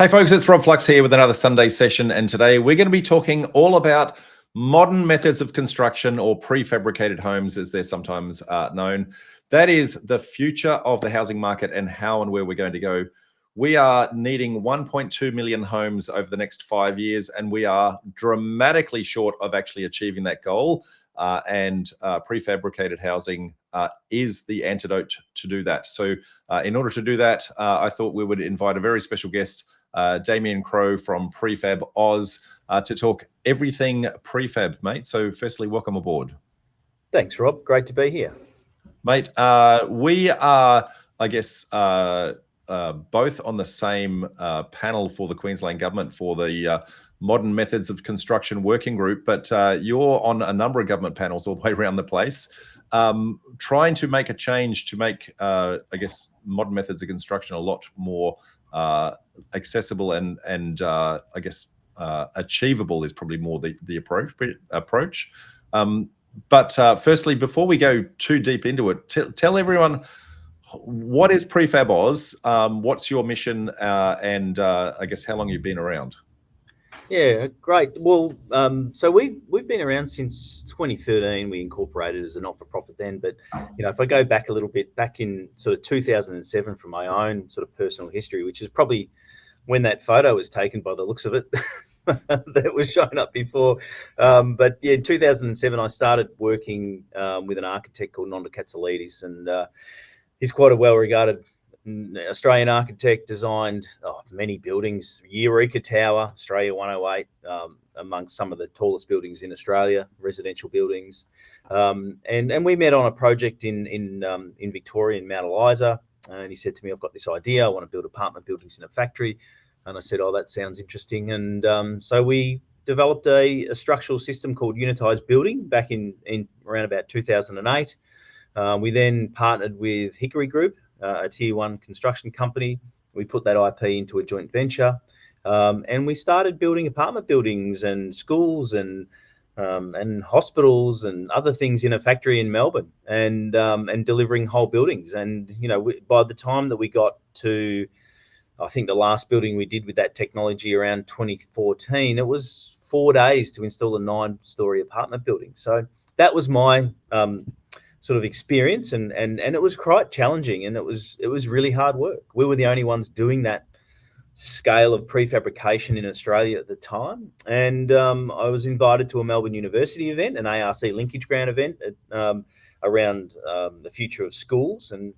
Hey folks, it's Rob Flux here with another Sunday session, and today we're going to be talking all about modern methods of construction, or prefabricated homes as they're sometimes known. That is the future of the housing market and how and where we're going to go. We are needing 1.2 million homes over the next 5 years, and we are dramatically short of actually achieving that goal. And prefabricated housing is the antidote to do that. So in order to do that, I thought we would invite a very special guest, Damien Crough from PrefabAUS, to talk everything prefab, mate. So firstly, welcome aboard. Thanks, Rob. Great to be here. Mate, we are, I guess, both on the same panel for the Queensland Government for the Modern Methods of Construction Working Group, but you're on a number of government panels all the way around the place, trying to make a change to make, I guess, modern methods of construction a lot more accessible and I guess achievable is probably more the approach. But firstly, before we go too deep into it, tell everyone, what is PrefabAUS? What's your mission, and I guess how long you've been around? Yeah, great. Well, so we've been around since 2013. We incorporated as a not-for-profit then, but if I go back a little bit, back in sort of 2007, from my own sort of personal history, which is probably when that photo was taken by the looks of it, that was shown up before. But yeah, in 2007, I started working with an architect called Nonda Katsalidis, and he's quite a well-regarded Australian architect, designed many buildings. Eureka Tower, Australia 108, amongst some of the tallest buildings in Australia, residential buildings. And we met on a project in Victoria, in Mount Eliza, and he said to me, "I've got this idea. I want to build apartment buildings in a factory." And I said, "Oh, that sounds interesting." And so we developed a structural system called unitized building back in around about 2008. We then partnered with Hickory Group, a tier one construction company. We put that IP into a joint venture, and we started building apartment buildings and schools and hospitals and other things in a factory in Melbourne, and delivering whole buildings. And by the time that we got to, I think, the last building we did with that technology around 2014, it was 4 days to install a 9-story apartment building. So that was my sort of experience, and it was quite challenging, and it was really hard work. We were the only ones doing that scale of prefabrication in Australia at the time, and I was invited to a Melbourne University event, an ARC linkage grant event around the future of schools. And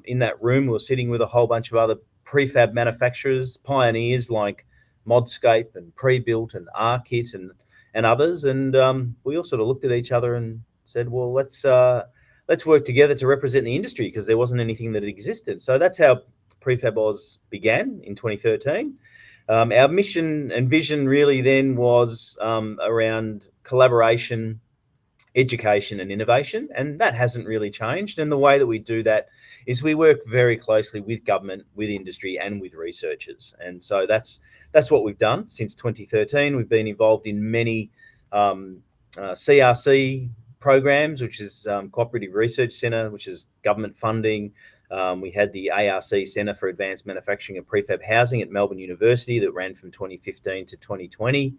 in that room, we were sitting with a whole bunch of other prefab manufacturers, pioneers like Modscape and Prebuilt and Arkit and others, and we all sort of looked at each other and said, "Well, let's work together to represent the industry," because there wasn't anything that existed. So that's how PrefabAUS began in 2013. Our mission and vision really then was around collaboration, education and innovation, and that hasn't really changed. And the way that we do that is we work very closely with government, with industry and with researchers. And so that's what we've done since 2013. We've been involved in many CRC programs, which is Cooperative Research Centre, which is government funding. We had the ARC Centre for Advanced Manufacturing and Prefab Housing at Melbourne University that ran from 2015 to 2020.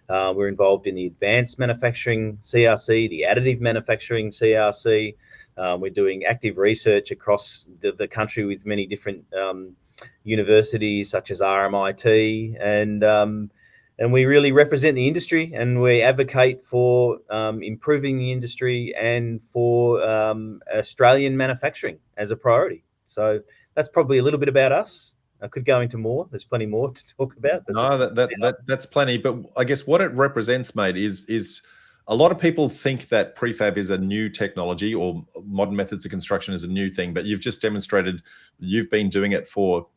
We're involved in the Advanced Manufacturing CRC, the Additive Manufacturing CRC. We're doing active research across the country with many different universities such as RMIT, and we really represent the industry, and we advocate for improving the industry and for Australian manufacturing as a priority. So that's probably a little bit about us. I could go into more. There's plenty more to talk about. But no, that's plenty. But I guess what it represents, mate, is a lot of people think that prefab is a new technology, or modern methods of construction is a new thing. But you've just demonstrated you've been doing it for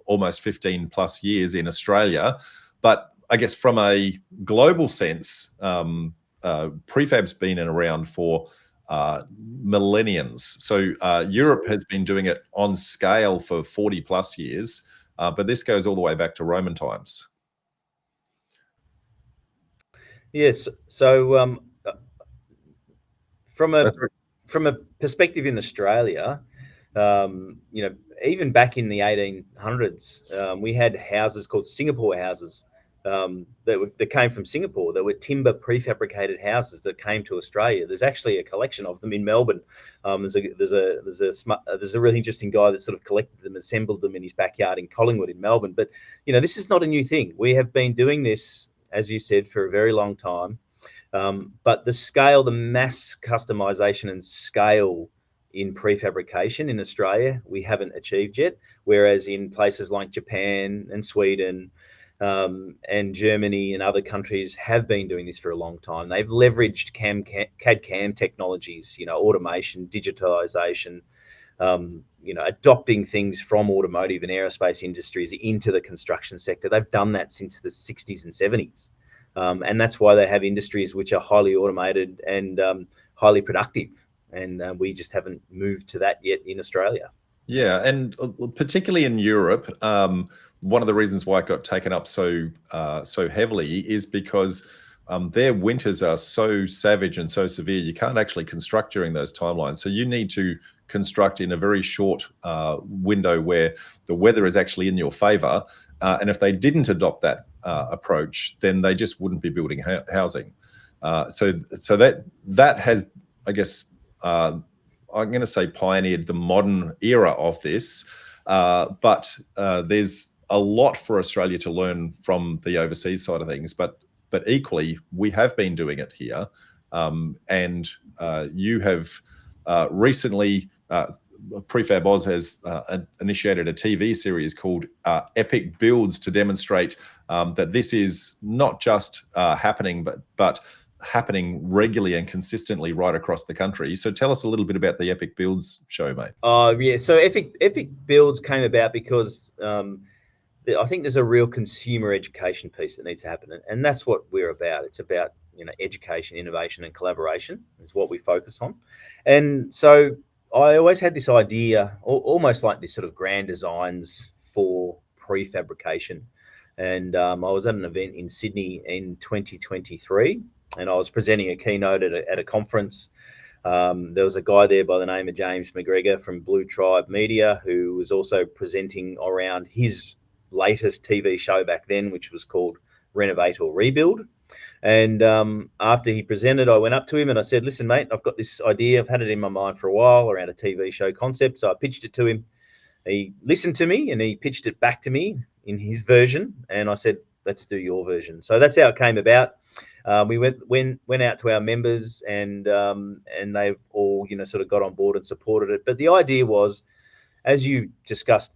almost 15 plus years in Australia. But I guess from a global sense, prefab's been around for millenniums. So Europe has been doing it on scale for 40 plus years, but this goes all the way back to Roman times. Yes. So from a perspective in Australia, You know, even back in the 1800s, we had houses called Singapore houses that came from Singapore. There were timber prefabricated houses that came to Australia. There's actually a collection of them in Melbourne. There's a really interesting guy that sort of collected them, assembled them in his backyard in Collingwood in Melbourne. But you know, this is not a new thing. We have been doing this, as you said, for a very long time. But the scale, the mass customization and scale in prefabrication in Australia, we haven't achieved yet. Whereas in places like Japan and Sweden and Germany and other countries have been doing this for a long time. They've leveraged CAD/CAM technologies, you know, automation, digitalization, you know, adopting things from automotive and aerospace industries into the construction sector. They've done that since the 60s and 70s. And that's why they have industries which are highly automated and highly productive. And we just haven't moved to that yet in Australia. Yeah, and particularly in Europe, one of the reasons why it got taken up so heavily is because their winters are so savage and so severe. You can't actually construct during those timelines. So you need to construct in a very short window where the weather is actually in your favor. And if they didn't adopt that approach, then they just wouldn't be building housing. So that has, I guess, I'm going to say pioneered the modern era of this, but there's a lot for Australia to learn from the overseas side of things. But equally, we have been doing it here, and you have recently. PrefabAUS has initiated a TV series called Epic Builds to demonstrate that this is not just happening, but happening regularly and consistently right across the country. So tell us a little bit about the Epic Builds show, mate. Yeah, so Epic Builds came about because I think there's a real consumer education piece that needs to happen, and that's what we're about. It's about, you know, education, innovation, and collaboration is what we focus on. And so I always had this idea, almost like this sort of grand designs for prefabrication. And I was at an event in Sydney in 2023, and I was presenting a keynote at a conference. There was a guy there by the name of James McGregor from Blue Tribe Media, who was also presenting around his latest TV show back then, which was called Renovate or Rebuild. And after he presented, I went up to him and I said, listen, mate, I've got this idea. I've had it in my mind for a while around a TV show concept. So I pitched it to him. He listened to me and he pitched it back to me in his version. And I said, let's do your version. So that's how it came about. We went out to our members and they've all, you know, sort of got on board and supported it. But the idea was, as you discussed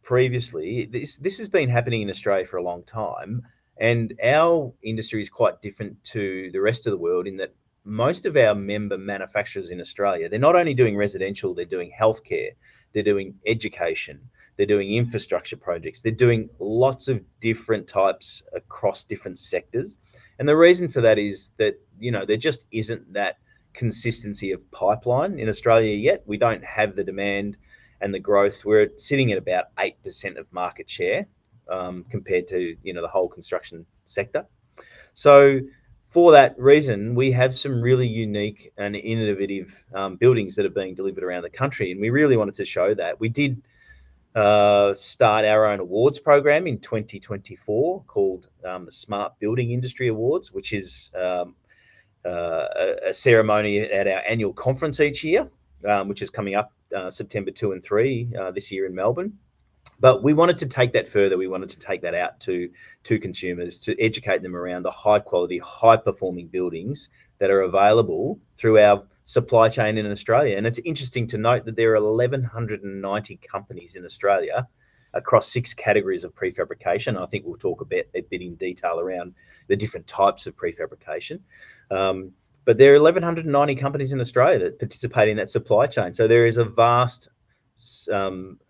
previously, this has been happening in Australia for a long time. And our industry is quite different to the rest of the world in that most of our member manufacturers in Australia, they're not only doing residential, they're doing healthcare, they're doing education, they're doing infrastructure projects, they're doing lots of different types across different sectors. And the reason for that is that, you know, there just isn't that consistency of pipeline in Australia yet. We don't have the demand and the growth. We're sitting at about 8% of market share. Compared to, you know, the whole construction sector. So for that reason, we have some really unique and innovative buildings that are being delivered around the country. And we really wanted to show that. We did start our own awards program in 2024 called the Smart Building Industry Awards, which is a ceremony at our annual conference each year, which is coming up September 2 and 3 this year in Melbourne. But we wanted to take that further. We wanted to take that out to consumers, to educate them around the high quality, high performing buildings that are available through our supply chain in Australia. And it's interesting to note that there are 1,190 companies in Australia across 6 categories of prefabrication. I think we'll talk a bit in detail around the different types of prefabrication. But there are 1,190 companies in Australia that participate in that supply chain. So there is a vast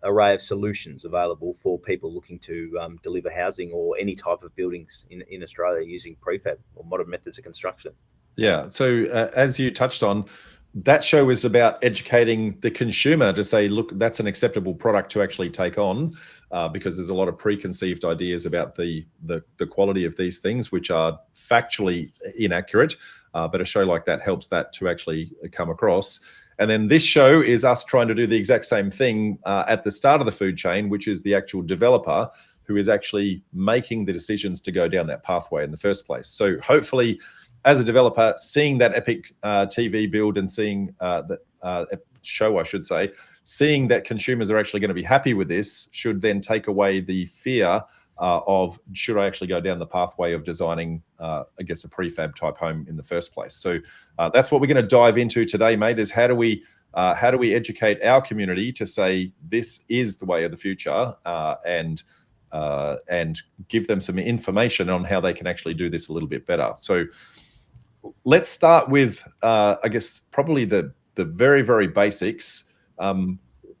array of solutions available for people looking to deliver housing or any type of buildings in Australia using prefab or modern methods of construction. Yeah. So as you touched on, that show is about educating the consumer to say, look, that's an acceptable product to actually take on, because there's a lot of preconceived ideas about the quality of these things, which are factually inaccurate. But a show like that helps that to actually come across. And then this show is us trying to do the exact same thing at the start of the food chain, which is the actual developer who is actually making the decisions to go down that pathway in the first place. So hopefully, as a developer, seeing that epic TV build and seeing that show, I should say, seeing that consumers are actually going to be happy with this should then take away the fear of should I actually go down the pathway of designing, I guess, a prefab type home in the first place. So that's what we're going to dive into today, mate, is how do we educate our community to say this is the way of the future, and give them some information on how they can actually do this a little bit better. So let's start with, I guess, probably the very, very basics.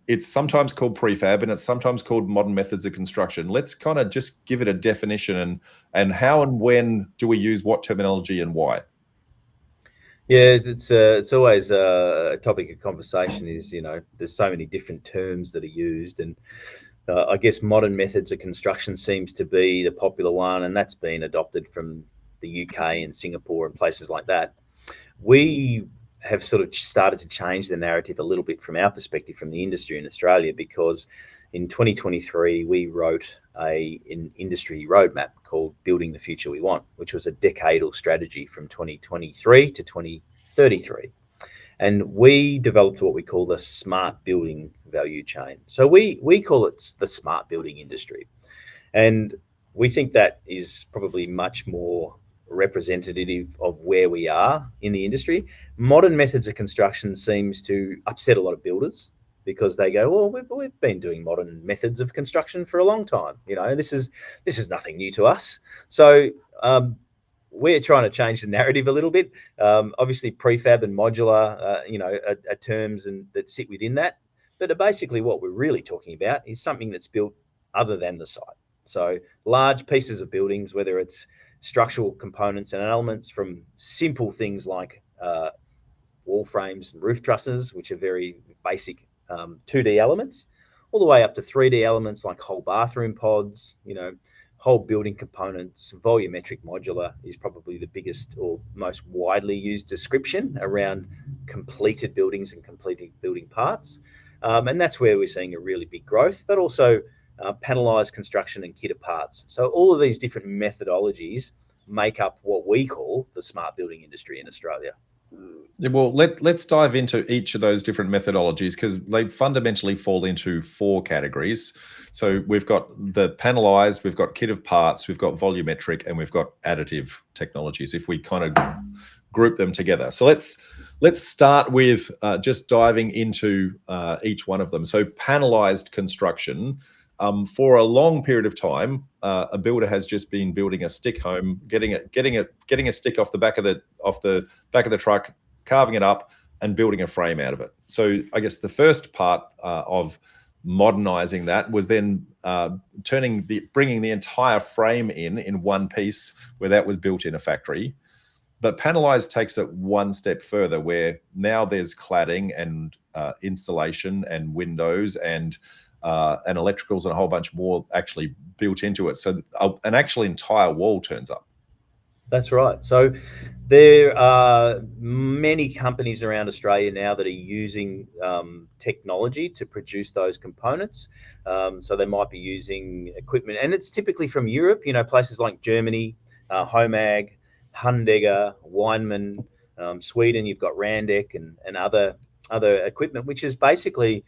It's sometimes called prefab and it's sometimes called modern methods of construction. Let's kind of just give it a definition and how and when do we use what terminology and why? Yeah, it's always a topic of conversation. Is there's so many different terms that are used, and I guess modern methods of construction seems to be the popular one, and that's been adopted from the UK and Singapore and places like that. We have sort of started to change the narrative a little bit from our perspective from the industry in Australia, because in 2023 we wrote an industry roadmap called Building the Future We Want, which was a decadal strategy from 2023 to 2033. And we developed what we call the smart building value chain. So we call it the smart building industry. And we think that is probably much more representative of where we are in the industry. Modern methods of construction seems to upset a lot of builders because they go, well, we've been doing modern methods of construction for a long time. This is nothing new to us. So we're trying to change the narrative a little bit. Obviously, prefab and modular, are terms that sit within that. But basically, what we're really talking about is something that's built other than the site. So large pieces of buildings, whether it's structural components and elements, from simple things like wall frames and roof trusses, which are very basic 2D elements, all the way up to 3D elements like whole bathroom pods, whole building components. Volumetric modular is probably the biggest or most widely used description around completed buildings and completed building parts. And that's where we're seeing a really big growth, but also panelized construction and kitted parts. So all of these different methodologies make up what we call the smart building industry in Australia. Yeah, well, let's dive into each of those different methodologies, because they fundamentally fall into 4 categories. So we've got the panelized, we've got kit of parts, we've got volumetric, and we've got additive technologies, if we kind of group them together. So let's start with just diving into each one of them. So panelized construction. For a long period of time, a builder has just been building a stick home, getting a stick off the back of the truck, carving it up, and building a frame out of it. So I guess the first part of modernizing that was then bringing the entire frame in one piece, where that was built in a factory. But panelized takes it one step further, where now there's cladding and insulation and windows and electricals and a whole bunch more actually built into it. So an actual entire wall turns up. That's right. So there are many companies around Australia now that are using technology to produce those components. So they might be using equipment, and it's typically from Europe, places like Germany, Homag, Hundegger, Weinmann, Sweden, you've got Randek and other equipment, which is basically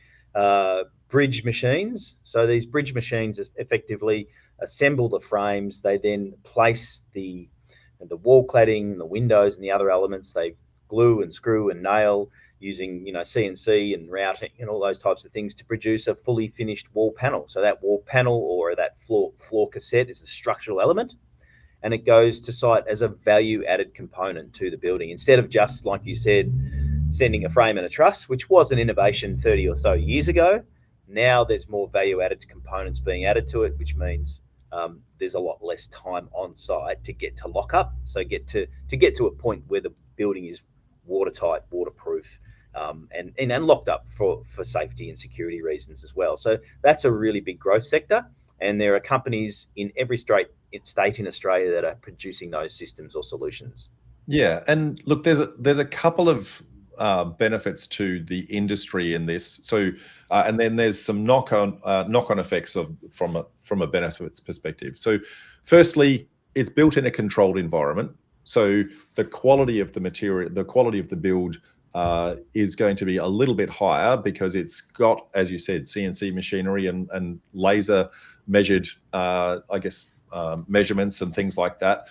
bridge machines. So these bridge machines effectively assemble the frames. They then place the wall cladding, the windows, and the other elements. They glue and screw and nail using CNC and routing and all those types of things to produce a fully finished wall panel. So that wall panel or that floor cassette is the structural element, and it goes to site as a value-added component to the building, instead of just, like you said, sending a frame and a truss, which was an innovation 30 or so years ago. Now there's more value-added components being added to it, which means there's a lot less time on site to get to lock up. So get to a point where the building is watertight, waterproof, and locked up for safety and security reasons as well. So that's a really big growth sector, and there are companies in every state in Australia that are producing those systems or solutions. Yeah, and look, there's a couple of benefits to the industry in this. So, and then there's some knock-on effects from a benefits perspective. So, firstly, it's built in a controlled environment. So the quality of the material, the quality of the build is going to be a little bit higher because it's got, as you said, CNC machinery and laser measured, measurements and things like that.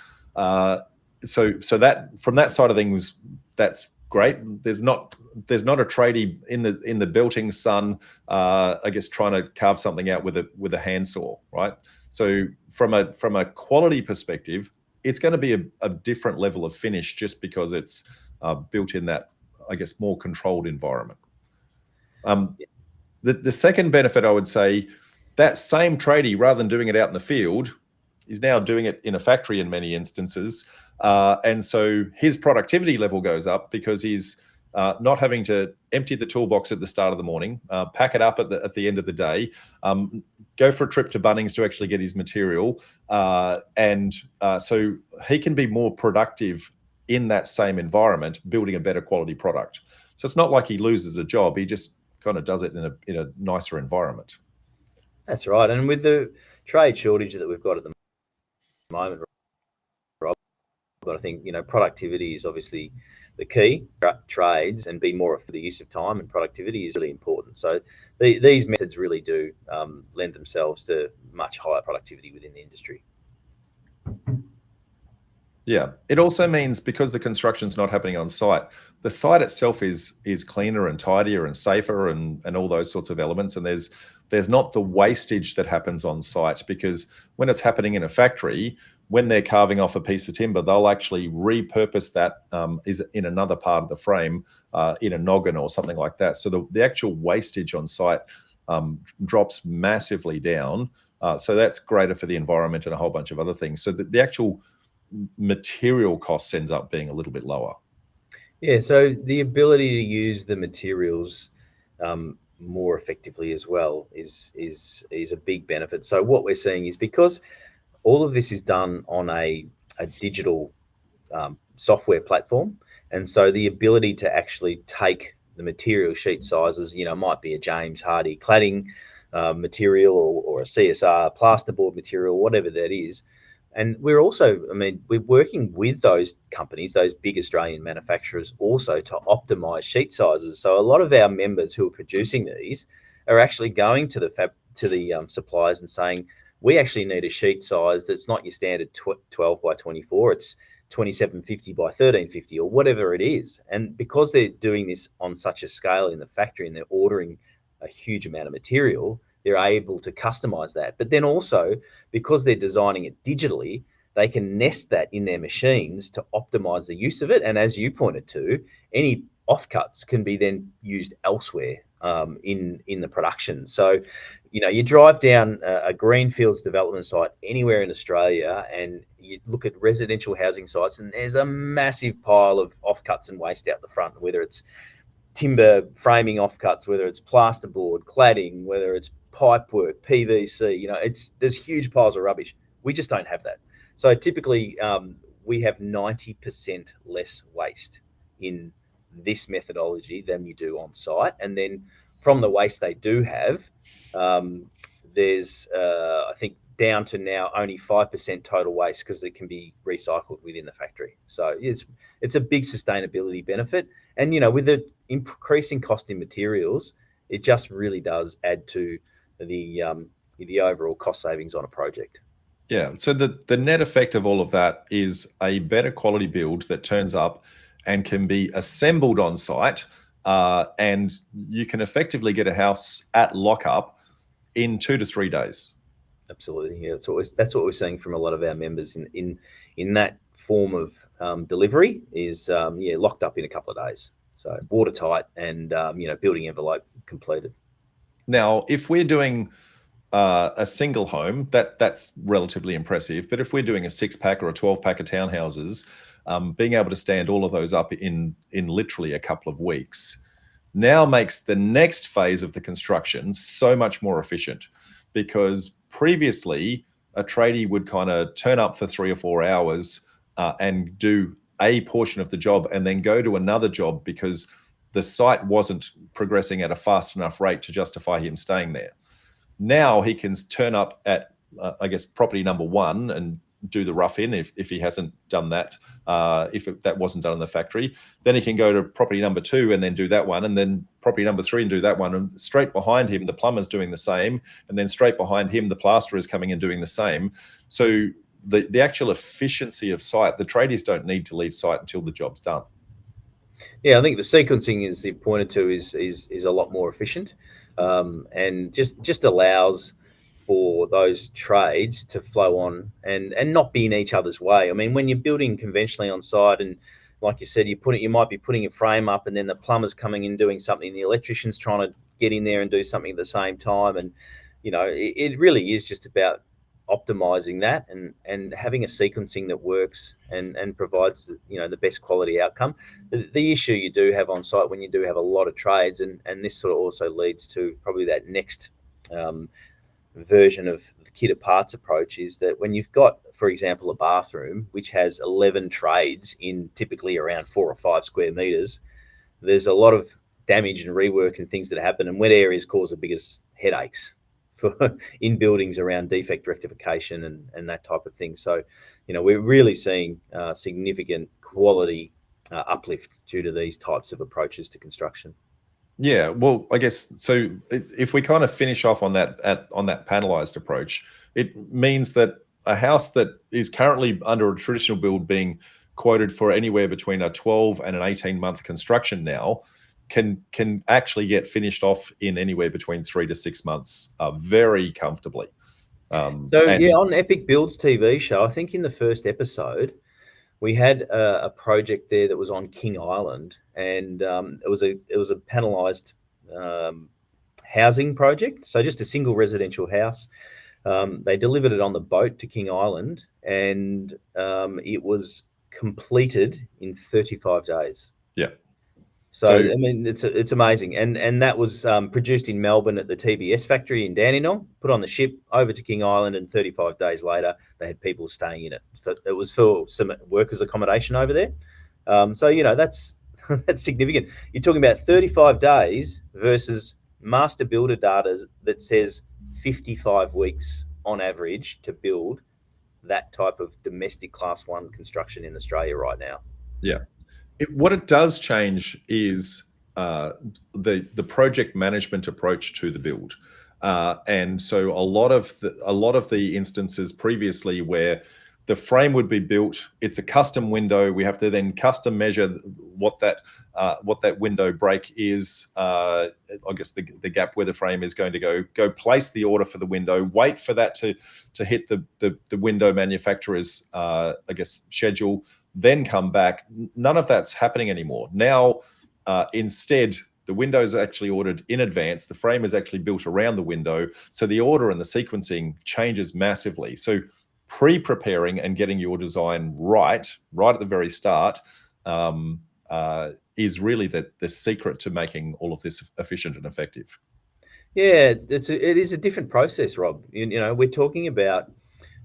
So that from that side of things, that's great. There's not a tradie in the belting sun, trying to carve something out with a handsaw, right? So from a quality perspective, it's going to be a different level of finish just because it's built in that, more controlled environment. The second benefit, I would say, that same tradie, rather than doing it out in the field, is now doing it in a factory in many instances. And so his productivity level goes up because he's not having to empty the toolbox at the start of the morning, pack it up at the end of the day, go for a trip to Bunnings to actually get his material. So he can be more productive in that same environment, building a better quality product. So it's not like he loses a job. He just kind of does it in a nicer environment. That's right. And with the trade shortage that we've got at the moment, Rob, but I think, productivity is obviously the key. Trades and be more for the use of time, and productivity is really important. So these methods really do lend themselves to much higher productivity within the industry. Yeah, it also means because the construction's not happening on site, the site itself is cleaner and tidier and safer and all those sorts of elements. And there's not the wastage that happens on site, because when it's happening in a factory, when they're carving off a piece of timber, they'll actually repurpose that is in another part of the frame, in a noggin or something like that. So the actual wastage on site drops massively down. So that's greater for the environment and a whole bunch of other things. So the actual material costs ends up being a little bit lower. Yeah, so the ability to use the materials more effectively as well is a big benefit. So what we're seeing is, because all of this is done on a digital software platform, and so the ability to actually take the material sheet sizes, might be a James Hardie cladding material or a CSR plasterboard material, whatever that is. And we're also, we're working with those companies, those big Australian manufacturers, also to optimize sheet sizes. So a lot of our members who are producing these are actually going to the suppliers and saying, we actually need a sheet size that's not your standard 12 by 24, it's 2750 by 1350 or whatever it is. And because they're doing this on such a scale in the factory and they're ordering a huge amount of material, they're able to customize that. But then also, because they're designing it digitally, they can nest that in their machines to optimize the use of it. And as you pointed to, any offcuts can be then used elsewhere in the production. So, you drive down a greenfields development site anywhere in Australia and you look at residential housing sites, and there's a massive pile of offcuts and waste out the front, whether it's timber framing offcuts, whether it's plasterboard, cladding, whether it's pipework, PVC, there's huge piles of rubbish. We just don't have that. So typically we have 90% less waste in this methodology than you do on site. And then from the waste they do have, there's I think down to now only 5% total waste, because it can be recycled within the factory. So it's a big sustainability benefit. And with the increasing cost in materials, it just really does add to the overall cost savings on a project. Yeah. So the net effect of all of that is a better quality build that turns up and can be assembled on site, and you can effectively get a house at lockup in 2 to 3 days. Absolutely. Yeah, that's what we're seeing from a lot of our members in that form of delivery is locked up in a couple of days. So watertight and building envelope completed. Now, if we're doing a single home, that's relatively impressive. But if we're doing a 6-pack or a 12-pack of townhouses, being able to stand all of those up in literally a couple of weeks now makes the next phase of the construction so much more efficient. Because previously, a tradie would kind of turn up for 3 or 4 hours and do a portion of the job and then go to another job because the site wasn't progressing at a fast enough rate to justify him staying there. Now he can turn up at, I guess, property number 1 and do the rough in if he hasn't done that, that wasn't done in the factory. Then he can go to property number 2 and then do that one, and then property number 3 and do that one. And straight behind him, the plumber's doing the same. And then straight behind him, the plasterer is coming and doing the same. So the actual efficiency of site, the tradies don't need to leave site until the job's done. Yeah, I think the sequencing, as you pointed to, is a lot more efficient, and just allows for those trades to flow on and not be in each other's way. I mean, when you're building conventionally on site, and like you said, you might be putting a frame up, and then the plumber's coming in doing something, the electrician's trying to get in there and do something at the same time, and it really is just about optimizing that and having a sequencing that works and provides the best quality outcome. The issue you do have on site when you do have a lot of trades, and this sort of also leads to probably that next version of the kit of parts approach, is that when you've got, for example, a bathroom which has 11 trades in typically around 4 or 5 square meters, there's a lot of damage and rework and things that happen, and wet areas cause the biggest headaches for in buildings around defect rectification and that type of thing. So we're really seeing significant quality uplift due to these types of approaches to construction. Yeah, well, I guess so. If we kind of finish off on that panelized approach, it means that a house that is currently under a traditional build being quoted for anywhere between a 12 and an 18-month construction now can actually get finished off in anywhere between 3 to 6 months very comfortably. On Epic Builds TV show, I think in the first episode, we had a project there that was on King Island, and it was a panelized housing project. So just a single residential house. They delivered it on the boat to King Island, and it was completed in 35 days. Yeah. So I mean, it's amazing, and that was produced in Melbourne at the TBS factory in Dandenong, put on the ship over to King Island, and 35 days later they had people staying in it. So it was for some workers' accommodation over there. That's that's significant. You're talking about 35 days versus master builder data that says 55 weeks on average to build that type of domestic Class 1 construction in Australia right now. Yeah. What it does change is the project management approach to the build, and so a lot of the instances previously where the frame would be built, it's a custom window. We have to then custom measure what that window break is. I guess the gap where the frame is going to go place the order for the window, wait for that to hit the window manufacturer's schedule, then come back. None of that's happening anymore. Now, instead, the window's actually ordered in advance. The frame is actually built around the window. So the order and the sequencing changes massively. So pre-preparing and getting your design right at the very start is really the secret to making all of this efficient and effective. Yeah, it is a different process, Rob. We're talking about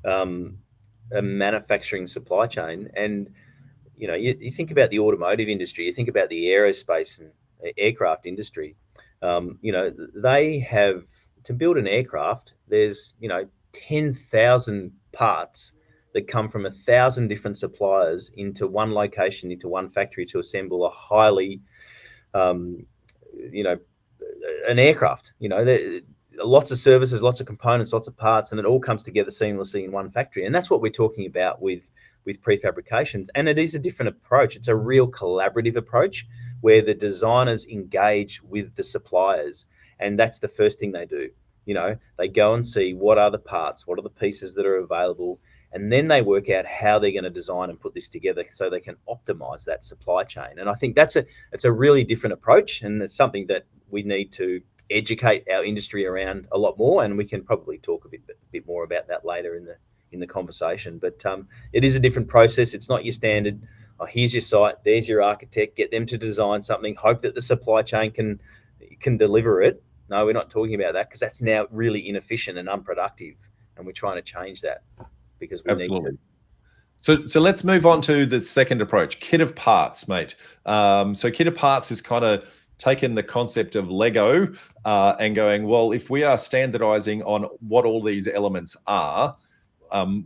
a manufacturing supply chain, and you think about the automotive industry, you think about the aerospace and aircraft industry. They have to build an aircraft. There's 10,000 parts that come from 1,000 different suppliers into one location, into one factory to assemble a highly, an aircraft. Lots of services, lots of components, lots of parts, and it all comes together seamlessly in one factory. And that's what we're talking about with prefabrications. And it is a different approach. It's a real collaborative approach where the designers engage with the suppliers. And that's the first thing they do. They go and see what are the parts, what are the pieces that are available, and then they work out how they're going to design and put this together so they can optimize that supply chain. And I think it's a really different approach, and it's something that we need to educate our industry around a lot more. And we can probably talk a bit more about that later in the conversation. But it is a different process. It's not your standard, here's your site, there's your architect, get them to design something, hope that the supply chain can deliver it. No, we're not talking about that, because that's now really inefficient and unproductive, and we're trying to change that because we Absolutely. need to. So let's move on to the second approach, kit of parts, mate. So kit of parts is kind of taken the concept of Lego and going, well, if we are standardizing on what all these elements are,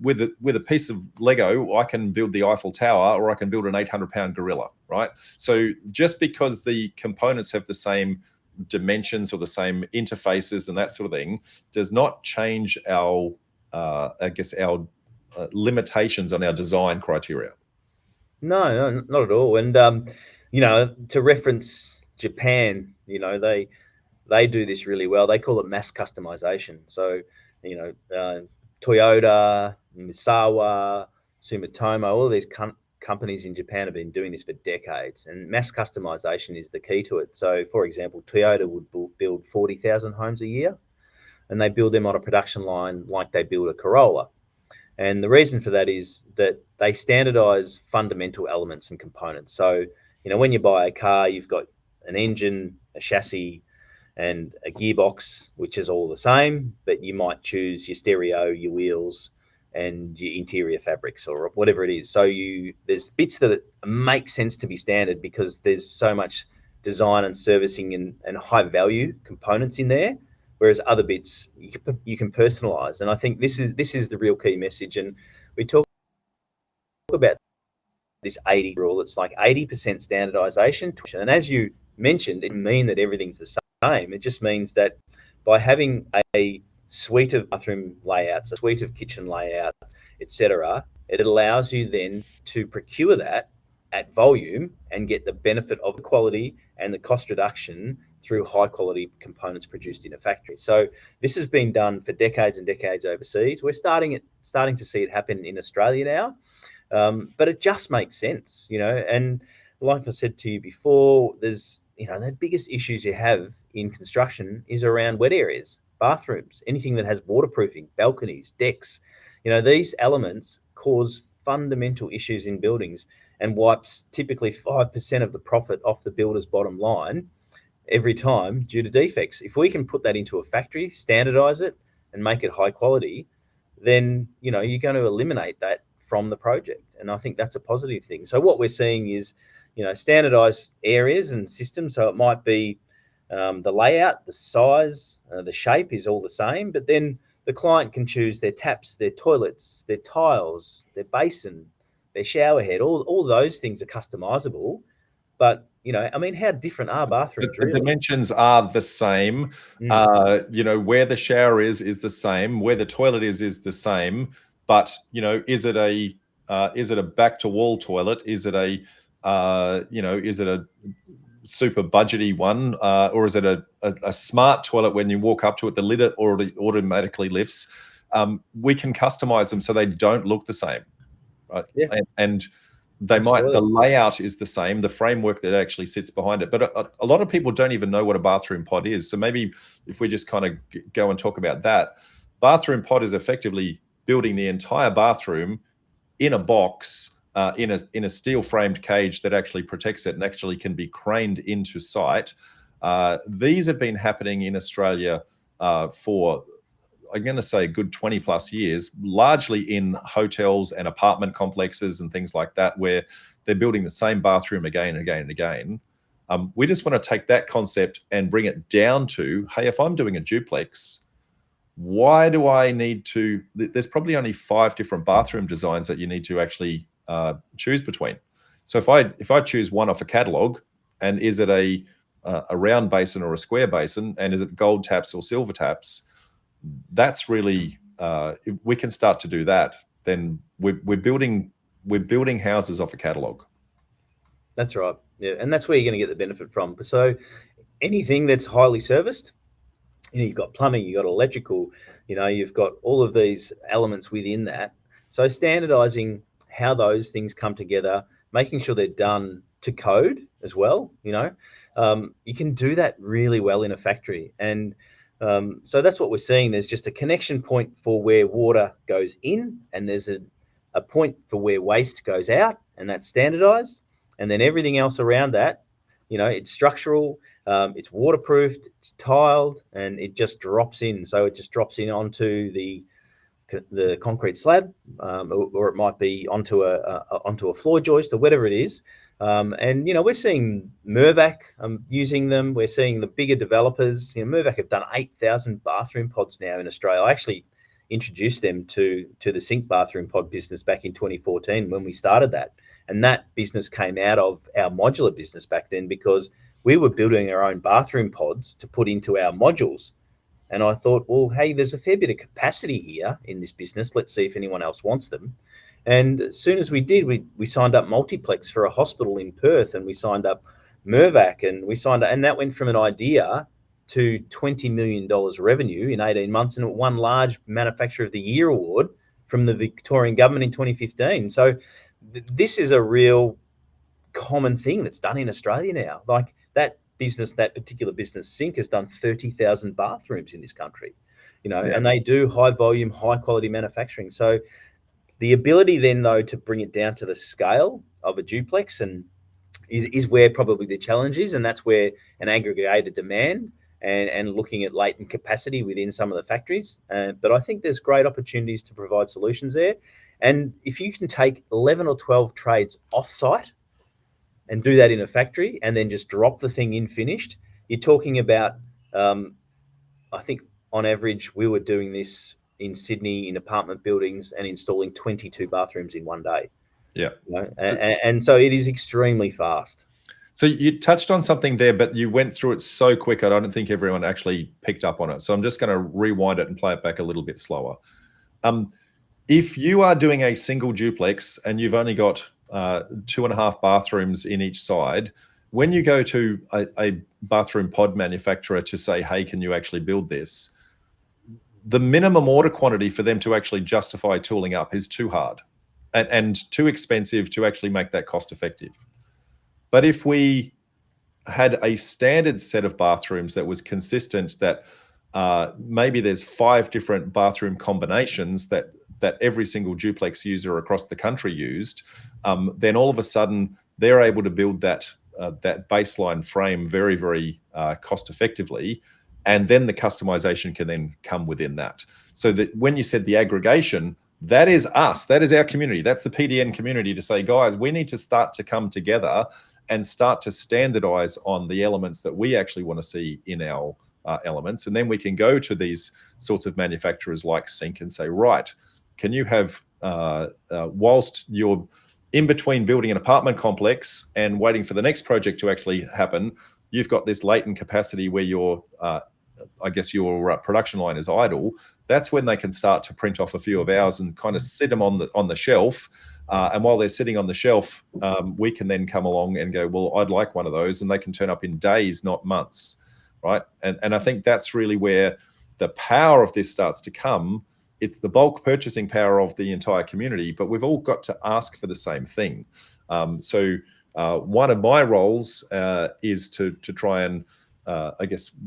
with a piece of Lego, I can build the Eiffel Tower, or I can build an 800-pound gorilla, right? So just because the components have the same dimensions or the same interfaces and that sort of thing does not change our, I guess, our limitations on our design criteria. No, not at all. And you know, to reference Japan, you know, they do this really well. They call it mass customization. So, you know, Toyota, Misawa, Sumitomo, all of these companies in Japan have been doing this for decades, and mass customization is the key to it. So, for example, Toyota would build 40,000 homes a year, and they build them on a production line like they build a Corolla. And the reason for that is that they standardize fundamental elements and components. So, you know, when you buy a car, you've got an engine, a chassis, and a gearbox, which is all the same, but you might choose your stereo, your wheels, and your interior fabrics, or whatever it is. So there's bits that make sense to be standard because there's so much design and servicing and high value components in there, whereas other bits you can personalize. And I think this is the real key message. And we talk about this 80 rule. It's like 80% standardization, and as you mentioned, it means that everything's the same. It just means that by having a suite of bathroom layouts, a suite of kitchen layouts, etc., it allows you then to procure that at volume and get the benefit of the quality and the cost reduction through high quality components produced in a factory. So this has been done for decades and decades overseas. We're starting to see it happen in Australia now, but it just makes sense, you know. And like I said to you before, there's, you know, the biggest issues you have in construction is around wet areas, bathrooms, anything that has waterproofing, balconies, decks. You know, these elements cause fundamental issues in buildings and wipes typically 5% of the profit off the builder's bottom line every time due to defects. If we can put that into a factory, standardize it, and make it high quality, then, you know, you're going to eliminate that from the project. And I think that's a positive thing. So what we're seeing is, you know, standardized areas and systems. So it might be the layout, the size, the shape is all the same, but then the client can choose their taps, their toilets, their tiles, their basin, their shower head. All those things are customizable. But, you know, I mean, how different are bathrooms really? The dimensions are the same. You know, where the shower is the same. Where the toilet is the same. But, you know, is it a back to wall toilet? Is it a you know, is it a super budgety one, or is it a smart toilet when you walk up to it, the lid already automatically lifts? We can customize them so they don't look the same, right? Yeah. And they Absolutely. might, the layout is the same, the framework that actually sits behind it. But a lot of people don't even know what a bathroom pod is. So maybe if we just kind of go and talk about that, bathroom pod is effectively building the entire bathroom in a box, in a steel framed cage that actually protects it and actually can be craned into site. These have been happening in Australia for, I'm going to say, a good 20 plus years, largely in hotels and apartment complexes and things like that, where they're building the same bathroom again and again and again. We just want to take that concept and bring it down to, hey, if I'm doing a duplex, why do I need to, there's probably only 5 different bathroom designs that you need to actually choose between. So if I choose one off a catalog, and is it a round basin or a square basin, and is it gold taps or silver taps, that's really, if we can start to do that, then we're building houses off a catalog. That's right. Yeah, and that's where you're going to get the benefit from. So anything that's highly serviced, you know, you've got plumbing, you've got electrical, you know, you've got all of these elements within that. So standardizing how those things come together, making sure they're done to code as well, you know, you can do that really well in a factory. And so that's what we're seeing. There's just a connection point for where water goes in, and there's a point for where waste goes out, and that's standardized. And then everything else around that, you know, it's structural, it's waterproofed, it's tiled, and it just drops in. So it just drops in onto the the concrete slab, or it might be onto a floor joist or whatever it is. And we're seeing Mirvac using them. We're seeing the bigger developers. Mirvac have done 8,000 bathroom pods now in Australia. I actually introduced them to the sink bathroom pod business back in 2014 when we started that. And that business came out of our modular business back then, because we were building our own bathroom pods to put into our modules. And I thought, well, hey, there's a fair bit of capacity here in this business. Let's see if anyone else wants them. And as soon as we did, we signed up Multiplex for a hospital in Perth, and we signed up Mirvac, and that went from an idea to $20 million revenue in 18 months, and it won large Manufacturer of the Year award from the Victorian government in 2015. So this is a real common thing that's done in Australia now. Like that particular business, Sync, has done 30,000 bathrooms in this country, and they do high volume, high quality manufacturing. So the ability then, though, to bring it down to the scale of a duplex is where probably the challenge is, and that's where an aggregated demand and looking at latent capacity within some of the factories. But I think there's great opportunities to provide solutions there. And if you can take 11 or 12 trades off-site and do that in a factory and then just drop the thing in finished, you're talking about, I think on average, we were doing this in Sydney in apartment buildings and installing 22 bathrooms in one day. Yeah. And so it is extremely fast. So you touched on something there, but you went through it so quick, I don't think everyone actually picked up on it. So I'm just going to rewind it and play it back a little bit slower. If you are doing a single duplex and you've only got 2.5 bathrooms in each side, when you go to a bathroom pod manufacturer to say, hey, can you actually build this? The minimum order quantity for them to actually justify tooling up is too hard and too expensive to actually make that cost effective. But if we had a standard set of bathrooms that was consistent, that maybe there's 5 different bathroom combinations that every single duplex user across the country used, then all of a sudden they're able to build that baseline frame very, very cost effectively. And then the customization can then come within that. So that when you said the aggregation, that is us, that is our community, that's the PDN community, to say, guys, we need to start to come together and start to standardize on the elements that we actually want to see in our elements. And then we can go to these sorts of manufacturers like Sync and say, right, can you have, whilst you're in between building an apartment complex and waiting for the next project to actually happen, you've got this latent capacity where your production line is idle. That's when they can start to print off a few of ours and kind of sit them on the shelf. And while they're sitting on the shelf, we can then come along and go, well, I'd like one of those, and they can turn up in days, not months, right? And I think that's really where the power of this starts to come. It's the bulk purchasing power of the entire community, but we've all got to ask for the same thing. So one of my roles is to try and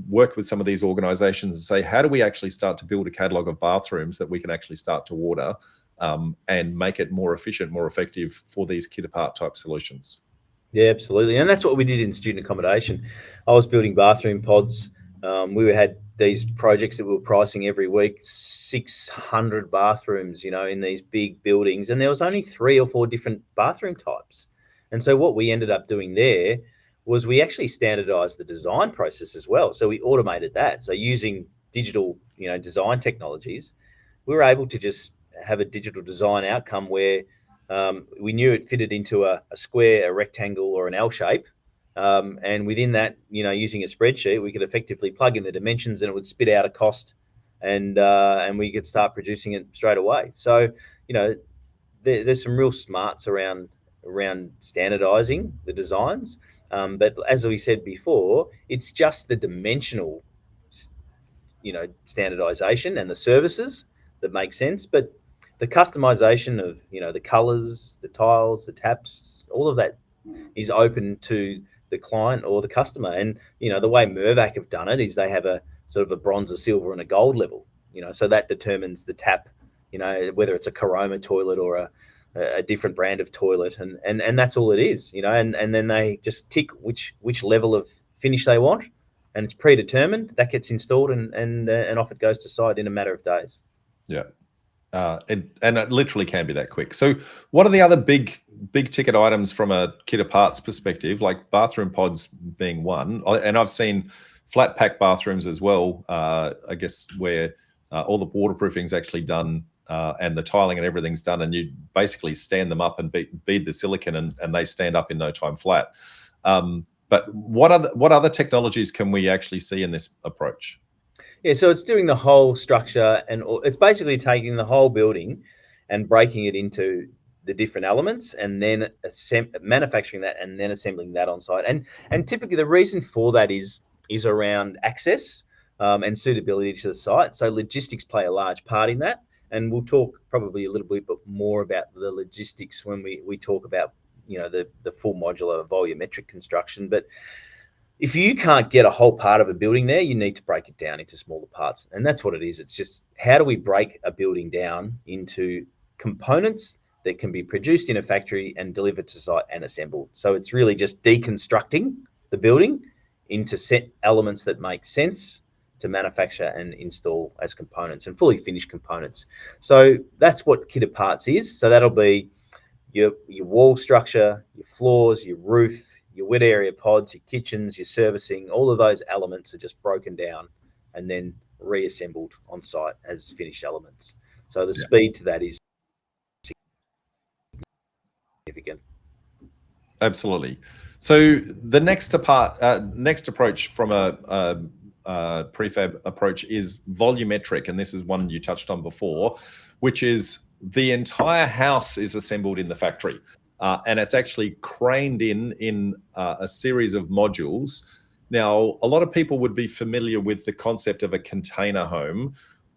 work with some of these organizations and say, how do we actually start to build a catalog of bathrooms that we can actually start to order and make it more efficient, more effective for these kit apart type solutions? Yeah, absolutely. And that's what we did in student accommodation. I was building bathroom pods. We had these projects that we were pricing every week, 600 bathrooms, in these big buildings. And there was only 3 or 4 different bathroom types. And so what we ended up doing there was we actually standardized the design process as well. So we automated that. So using digital, design technologies, we were able to just have a digital design outcome where we knew it fitted into a square, a rectangle, or an L shape. And within that, using a spreadsheet, we could effectively plug in the dimensions and it would spit out a cost, and we could start producing it straight away. So, there's some real smarts around standardizing the designs. But as we said before, it's just the dimensional, standardization and the services that make sense. But the customization of, the colors, the tiles, the taps, all of that is open to the client or the customer. And, the way Mirvac have done it is they have a sort of a bronze, a silver, and a gold level, so that determines the tap, whether it's a Caroma toilet or a different brand of toilet, and that's all it is, and then they just tick which level of finish they want, and it's predetermined. That gets installed and off it goes to site in a matter of days. Yeah. And it literally can be that quick. So what are the other big ticket items from a kit of parts perspective, like bathroom pods being one? And I've seen flat pack bathrooms as well, I guess, where all the waterproofing is actually done and the tiling and everything's done, and you basically stand them up and bead the silicon, and they stand up in no time flat. But what other technologies can we actually see in this approach? Yeah, so it's doing the whole structure, and it's basically taking the whole building and breaking it into the different elements, and then manufacturing that, and then assembling that on site. And typically the reason for that is around access and suitability to the site. So logistics play a large part in that, and we'll talk probably a little bit more about the logistics when we talk about the full modular volumetric construction. But if you can't get a whole part of a building there, you need to break it down into smaller parts. And that's what it is. It's just, how do we break a building down into components that can be produced in a factory and delivered to site and assembled? So it's really just deconstructing the building into set elements that make sense to manufacture and install as components, and fully finished components. So that's what kit of parts is. So that'll be your wall structure, your floors, your roof, your wet area pods, your kitchens, your servicing. All of those elements are just broken down and then reassembled on site as finished elements. So the speed to that is significant. Absolutely. So the next approach from a prefab approach is volumetric, and this is one you touched on before, which is the entire house is assembled in the factory. And it's actually craned in a series of modules. Now, a lot of people would be familiar with the concept of a container home.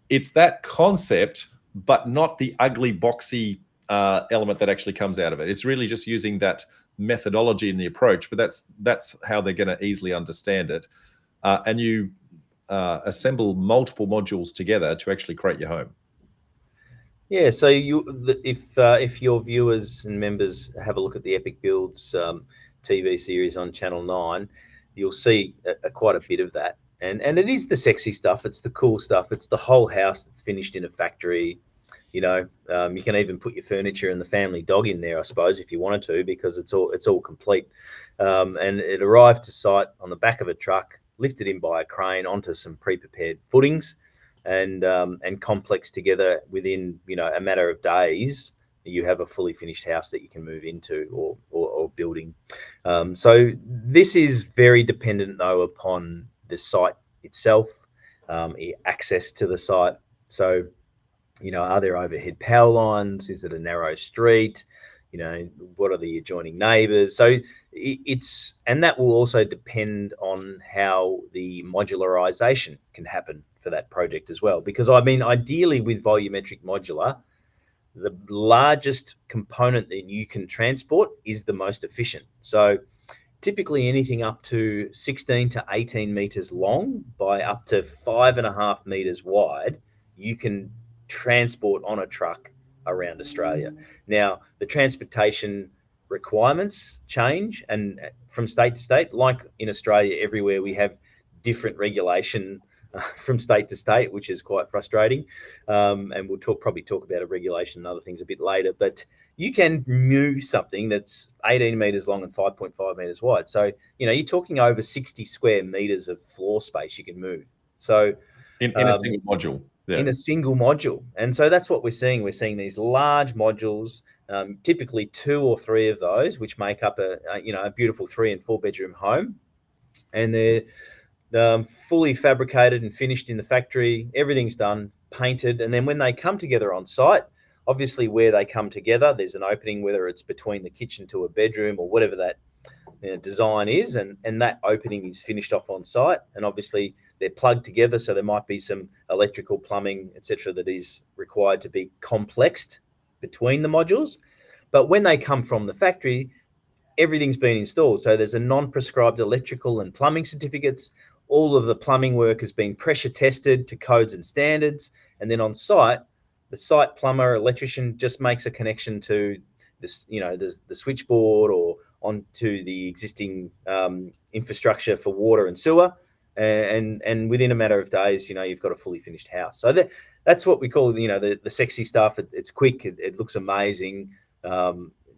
It's that concept, but not the ugly, boxy element that actually comes out of it. It's really just using that methodology in the approach, but that's how they're going to easily understand it. And you assemble multiple modules together to actually create your home. Yeah, so if your viewers and members have a look at the Epic Builds TV series on Channel 9, you'll see quite a bit of that. And it is the sexy stuff. It's the cool stuff. It's the whole house that's finished in a factory. You can even put your furniture and the family dog in there, I suppose, if you wanted to, because it's all complete. And it arrived to site on the back of a truck, lifted in by a crane onto some pre-prepared footings, and complex together within a matter of days. You have a fully finished house that you can move into or building. So this is very dependent though upon the site itself, access to the site. So are there overhead power lines? Is it a narrow street? What are the adjoining neighbors? So and that will also depend on how the modularization can happen for that project as well. Because ideally with volumetric modular, the largest component that you can transport is the most efficient. So typically anything up to 16 to 18 meters long by up to 5.5 meters wide, you can transport on a truck around Australia. Now, the transportation requirements change and from state to state. Like in Australia, everywhere we have different regulation from state to state, which is quite frustrating. And we'll probably talk about a regulation and other things a bit later. But you can move something that's 18 meters long and 5.5 meters wide. So, you're talking over 60 square meters of floor space you can move. So in a single module. Yeah. In a single module. And so that's what we're seeing. We're seeing these large modules, typically 2 or 3 of those, which make up a beautiful 3 and 4 bedroom home. And they're fully fabricated and finished in the factory. Everything's done, painted. And then when they come together on site, obviously where they come together, there's an opening, whether it's between the kitchen to a bedroom or whatever that design is. And that opening is finished off on site. And obviously they're plugged together. So there might be some electrical, plumbing, etc., that is required to be complexed between the modules. But when they come from the factory, everything's been installed. So there's a non-prescribed electrical and plumbing certificates. All of the plumbing work has been pressure tested to codes and standards. And then on site, the site plumber, electrician just makes a connection to this, the switchboard or onto the existing infrastructure for water and sewer. And within a matter of days, you've got a fully finished house. So that's what we call, the sexy stuff. It's quick. It looks amazing.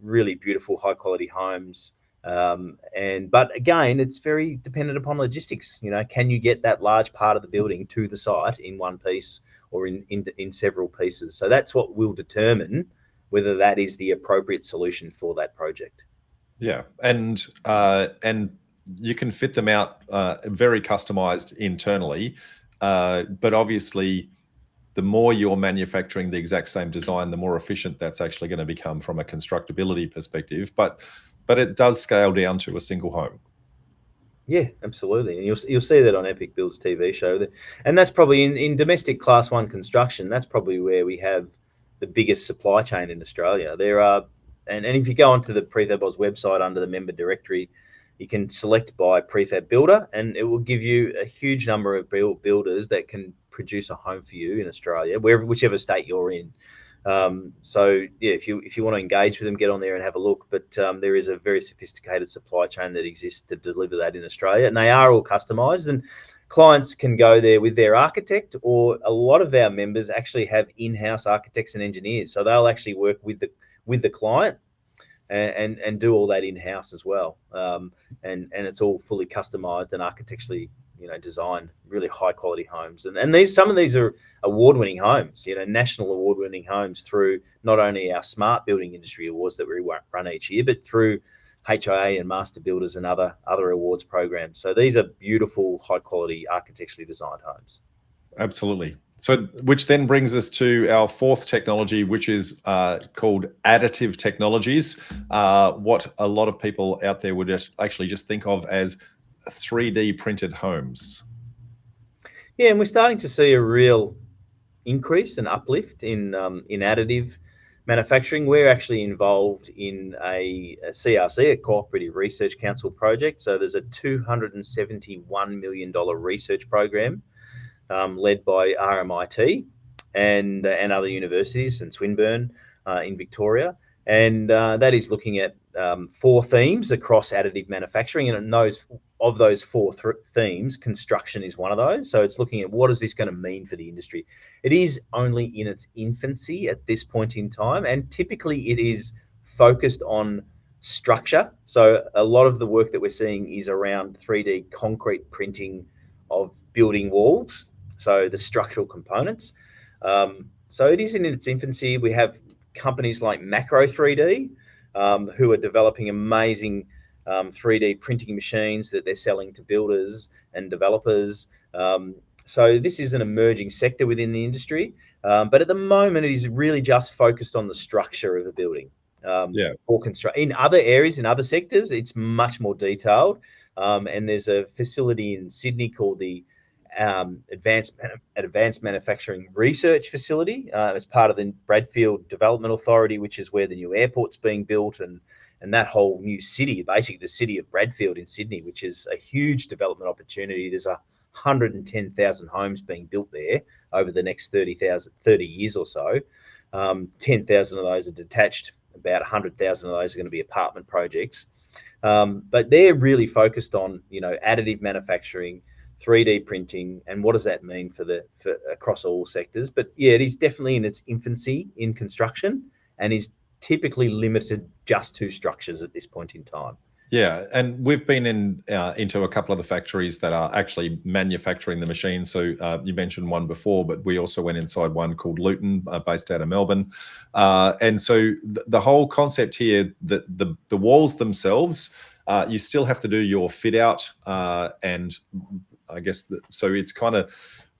Really beautiful, high quality homes. But again, it's very dependent upon logistics. Can you get that large part of the building to the site in one piece or in several pieces? So that's what will determine whether that is the appropriate solution for that project. Yeah, and you can fit them out very customized internally, but obviously, the more you're manufacturing the exact same design, the more efficient that's actually going to become from a constructability perspective. But it does scale down to a single home. Yeah, absolutely, and you'll see that on Epic Builds TV show, and that's probably in domestic Class 1 construction. That's probably where we have the biggest supply chain in Australia. There are, and if you go onto the PrefabAUS website under the member directory, you can select by prefab builder, and it will give you a huge number of builders that can produce a home for you in Australia, whichever state you're in. So yeah, if you want to engage with them, get on there and have a look. But there is a very sophisticated supply chain that exists to deliver that in Australia, and they are all customized. And clients can go there with their architect, or a lot of our members actually have in-house architects and engineers, so they'll actually work with the client and do all that in-house as well. And it's all fully customized and architecturally designed, really high quality homes. And some of these are award-winning homes, national award-winning homes, through not only our Smart Building Industry Awards that we run each year, but through HIA and Master Builders and other awards programs. So these are beautiful, high quality, architecturally designed homes. Absolutely. So, which then brings us to our fourth technology, which is called additive technologies. What a lot of people out there would actually just think of as 3D printed homes. Yeah, and we're starting to see a real increase and uplift in additive manufacturing. We're actually involved in a CRC, a Cooperative Research Council project. So there's a $271 million research program led by RMIT and other universities, and Swinburne in Victoria. And that is looking at 4 themes across additive manufacturing. And of those 4 themes, construction is one of those. So it's looking at what is this going to mean for the industry. It is only in its infancy at this point in time, and typically it is focused on structure. So a lot of the work that we're seeing is around 3D concrete printing of building walls, so the structural components. So it is in its infancy. We have companies like Macro 3D who are developing amazing 3D printing machines that they're selling to builders and developers. So this is an emerging sector within the industry, but at the moment it is really just focused on the structure of a building. In other areas, in other sectors, it's much more detailed. And there's a facility in Sydney called the Advanced Manufacturing Research Facility as part of the Bradfield Development Authority, which is where the new airport's being built, and that whole new city, basically the city of Bradfield in Sydney, which is a huge development opportunity. There's 110,000 homes being built there over the next 30 years or so. 10,000 of those are detached. About 100,000 of those are going to be apartment projects. But they're really focused on, additive manufacturing, 3D printing, and what does that mean for across all sectors. But yeah, it is definitely in its infancy in construction, and is typically limited just to structures at this point in time. Yeah, and we've been into a couple of the factories that are actually manufacturing the machines. So you mentioned one before, but we also went inside one called Luton, based out of Melbourne. And so the whole concept here, that the walls themselves, you still have to do your fit out, and I guess so it's kind of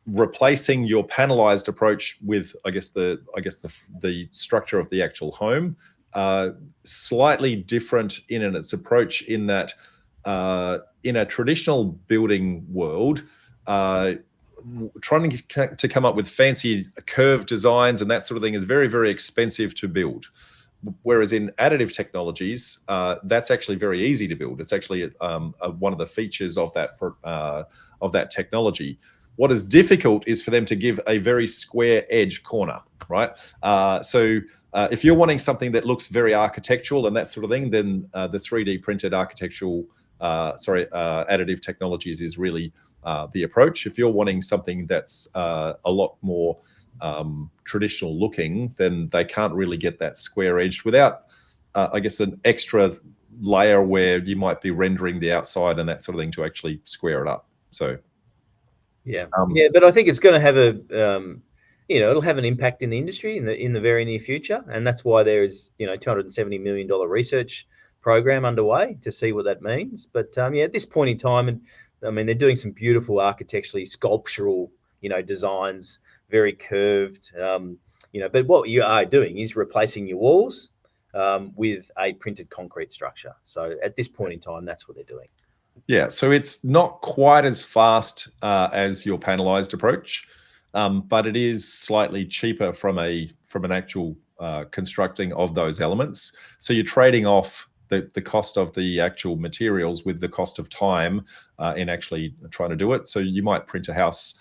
replacing your panelized approach with the structure of the actual home. Slightly different in its approach, in that in a traditional building world, trying to come up with fancy curved designs and that sort of thing is very, very expensive to build. Whereas in additive technologies, that's actually very easy to build. It's actually one of the features of that technology. What is difficult is for them to give a very square edge corner, right? So if you're wanting something that looks very architectural and that sort of thing, then the 3D printed additive technologies is really the approach. If you're wanting something that's a lot more traditional looking, then they can't really get that square edged without, I guess, an extra layer where you might be rendering the outside and that sort of thing to actually square it up. So yeah, but I think it's going to have a it'll have an impact in the industry in the very near future, and that's why there is $270 million research program underway to see what that means. But at this point in time, and I mean, they're doing some beautiful architecturally sculptural designs, very curved. But what you are doing is replacing your walls with a printed concrete structure. So at this point in time, that's what they're doing. Yeah, so it's not quite as fast as your panelized approach, but it is slightly cheaper from an actual constructing of those elements. So you're trading off the cost of the actual materials with the cost of time in actually trying to do it. So you might print a house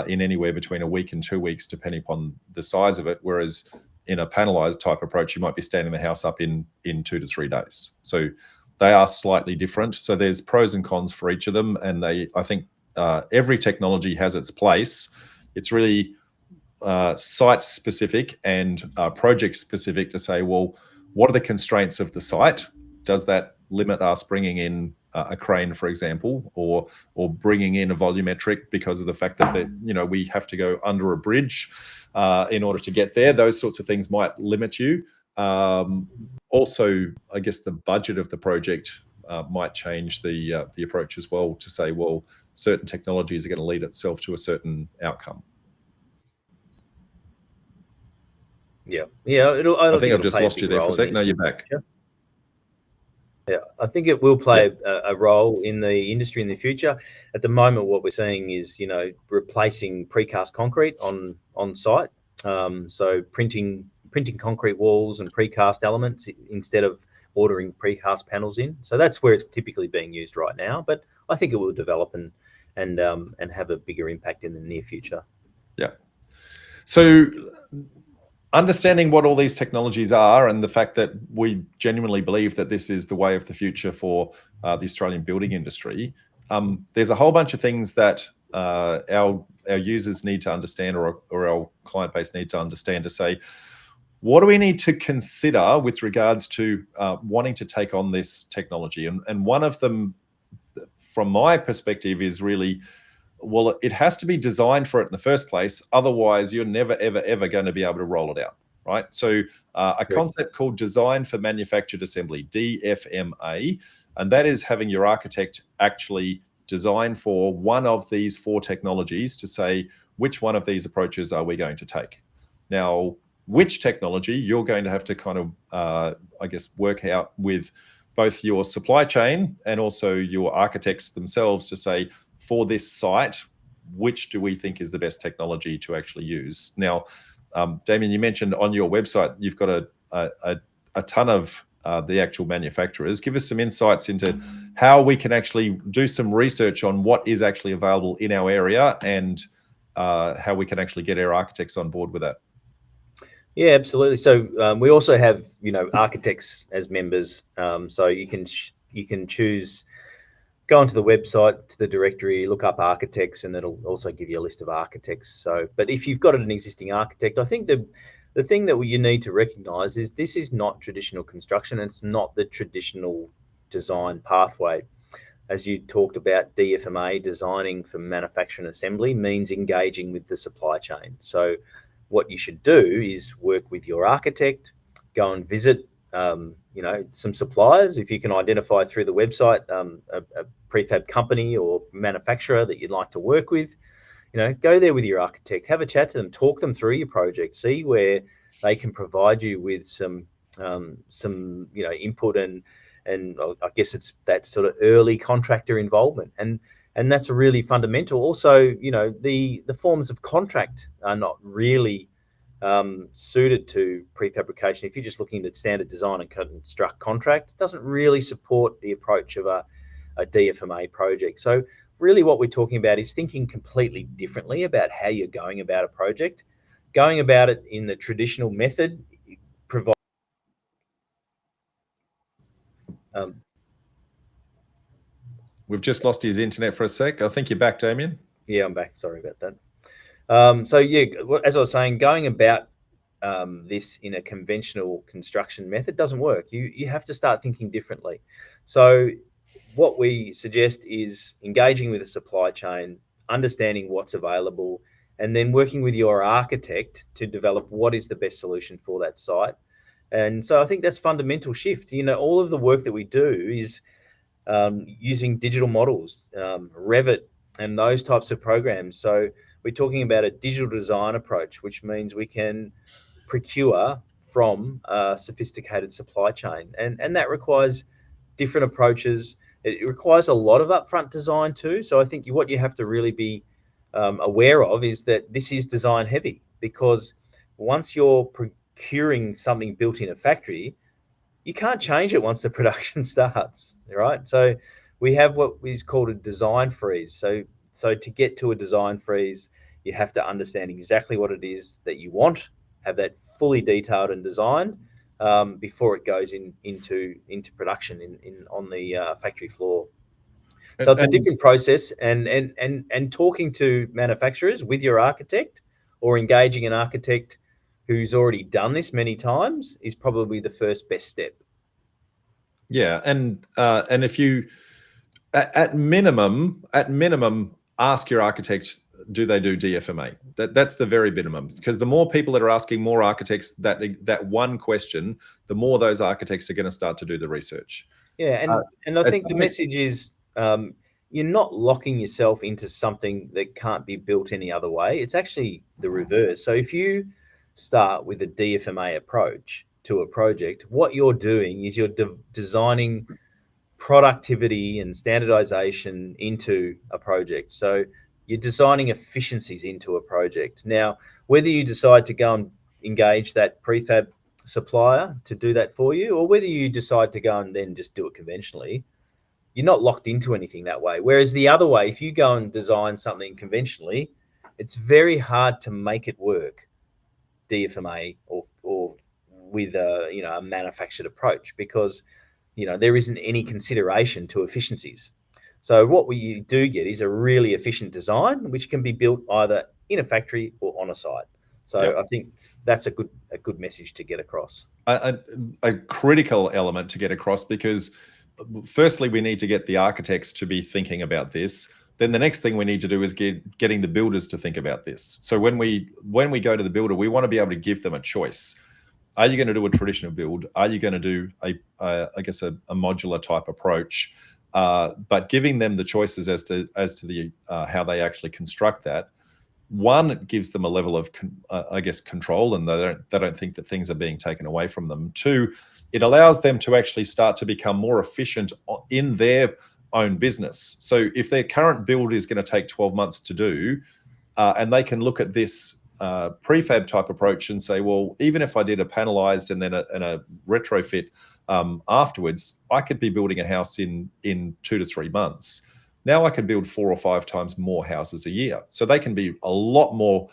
in anywhere between a week and 2 weeks, depending upon the size of it. Whereas in a panelized type approach, you might be standing the house up in 2 to 3 days. So they are slightly different. So there's pros and cons for each of them. And I think every technology has its place. It's really site specific and project specific to say, well, what are the constraints of the site? Does that limit us bringing in a crane, for example, or bringing in a volumetric because of the fact that we have to go under a bridge in order to get there? Those sorts of things might limit you. Also, I guess the budget of the project might change the approach as well, to say, well, certain technologies are going to lead itself to a certain outcome. Yeah. I think I've just lost you there for a sec. No, you're back. Yeah, I think it will play a role in the industry in the future. At the moment, what we're seeing is, replacing precast concrete on site. So printing concrete walls and precast elements instead of ordering precast panels in. So that's where it's typically being used right now. But I think it will develop and have a bigger impact in the near future. Yeah. So understanding what all these technologies are and the fact that we genuinely believe that this is the way of the future for the Australian building industry, there's a whole bunch of things that our users need to understand, or our client base need to understand, to say, what do we need to consider with regards to wanting to take on this technology? And one of them, from my perspective, is really, well, it has to be designed for it in the first place. Otherwise, you're never, ever, ever going to be able to roll it out, right? So a concept called Design for Manufactured Assembly, DFMA, and that is having your architect actually design for one of these 4 technologies to say, which one of these approaches are we going to take? Now, which technology you're going to have to kind of, I guess, work out with both your supply chain and also your architects themselves to say, for this site, which do we think is the best technology to actually use? Now, Damien, you mentioned on your website, you've got a ton of the actual manufacturers. Give us some insights into how we can actually do some research on what is actually available in our area and how we can actually get our architects on board with that. Yeah, absolutely. So we also have, architects as members. So you can choose, go onto the website, to the directory, look up architects, and it'll also give you a list of architects. So, but if you've got an existing architect, I think the thing that you need to recognise is this is not traditional construction. It's not the traditional design pathway. As you talked about, DFMA, designing for manufacturing assembly, means engaging with the supply chain. So what you should do is work with your architect, go and visit, some suppliers. If you can identify through the website a prefab company or manufacturer that you'd like to work with, go there with your architect, have a chat to them, talk them through your project, see where they can provide you with some input and I guess it's that sort of early contractor involvement. And that's really fundamental. Also, the forms of contract are not really suited to prefabrication. If you're just looking at standard design and construct contract, it doesn't really support the approach of a DFMA project. So really what we're talking about is thinking completely differently about how you're going about a project. Going about it in the traditional method provides We've just lost his internet for a sec. I think you're back, Damien. Yeah, I'm back. Sorry about that. So yeah, as I was saying, going about this in a conventional construction method doesn't work. You have to start thinking differently. So what we suggest is engaging with the supply chain, understanding what's available, and then working with your architect to develop what is the best solution for that site. And so I think that's fundamental shift. All of the work that we do is using digital models, Revit, and those types of programs. So we're talking about a digital design approach, which means we can procure from a sophisticated supply chain, and that requires different approaches. It requires a lot of upfront design too. So I think what you have to really be aware of is that this is design heavy, because once you're procuring something built in a factory, you can't change it once the production starts, right? So we have what is called a design freeze. So to get to a design freeze, you have to understand exactly what it is that you want, have that fully detailed and designed before it goes into production on the factory floor. So it's a And different process, and talking to manufacturers with your architect, or engaging an architect who's already done this many times, is probably the first best step. yeah, and if you at minimum, ask your architect, do they do DFMA? That's the very minimum, because the more people that are asking more architects that one question, the more those architects are going to start to do the research. Yeah, Uh, and I it's think the something- message is, you're not locking yourself into something that can't be built any other way. It's actually the reverse. So if you start with a DFMA approach to a project, what you're doing is you're designing productivity and standardization into a project. So you're designing efficiencies into a project. Now, whether you decide to go and engage that prefab supplier to do that for you, or whether you decide to go and then just do it conventionally, you're not locked into anything that way. Whereas the other way, if you go and design something conventionally, it's very hard to make it work DFMA or with a manufactured approach, because there isn't any consideration to efficiencies. So what we do get is a really efficient design, which can be built either in a factory or on a site. So yeah. I think that's a good message to get across. A critical element to get across, because firstly we need to get the architects to be thinking about this. Then the next thing we need to do is getting the builders to think about this. So when we go to the builder, we want to be able to give them a choice. Are you going to do a traditional build? Are you going to do a modular type approach? But giving them the choices as to the how they actually construct that. One, it gives them a level of control, and they don't think that things are being taken away from them. Two, it allows them to actually start to become more efficient in their own business. So if their current build is going to take 12 months to do, and they can look at this prefab type approach and say, well, even if I did a panelized and then a retrofit afterwards, I could be building a house in 2 to 3 months. Now I can build 4 or 5 times more houses a year. So they can be a lot more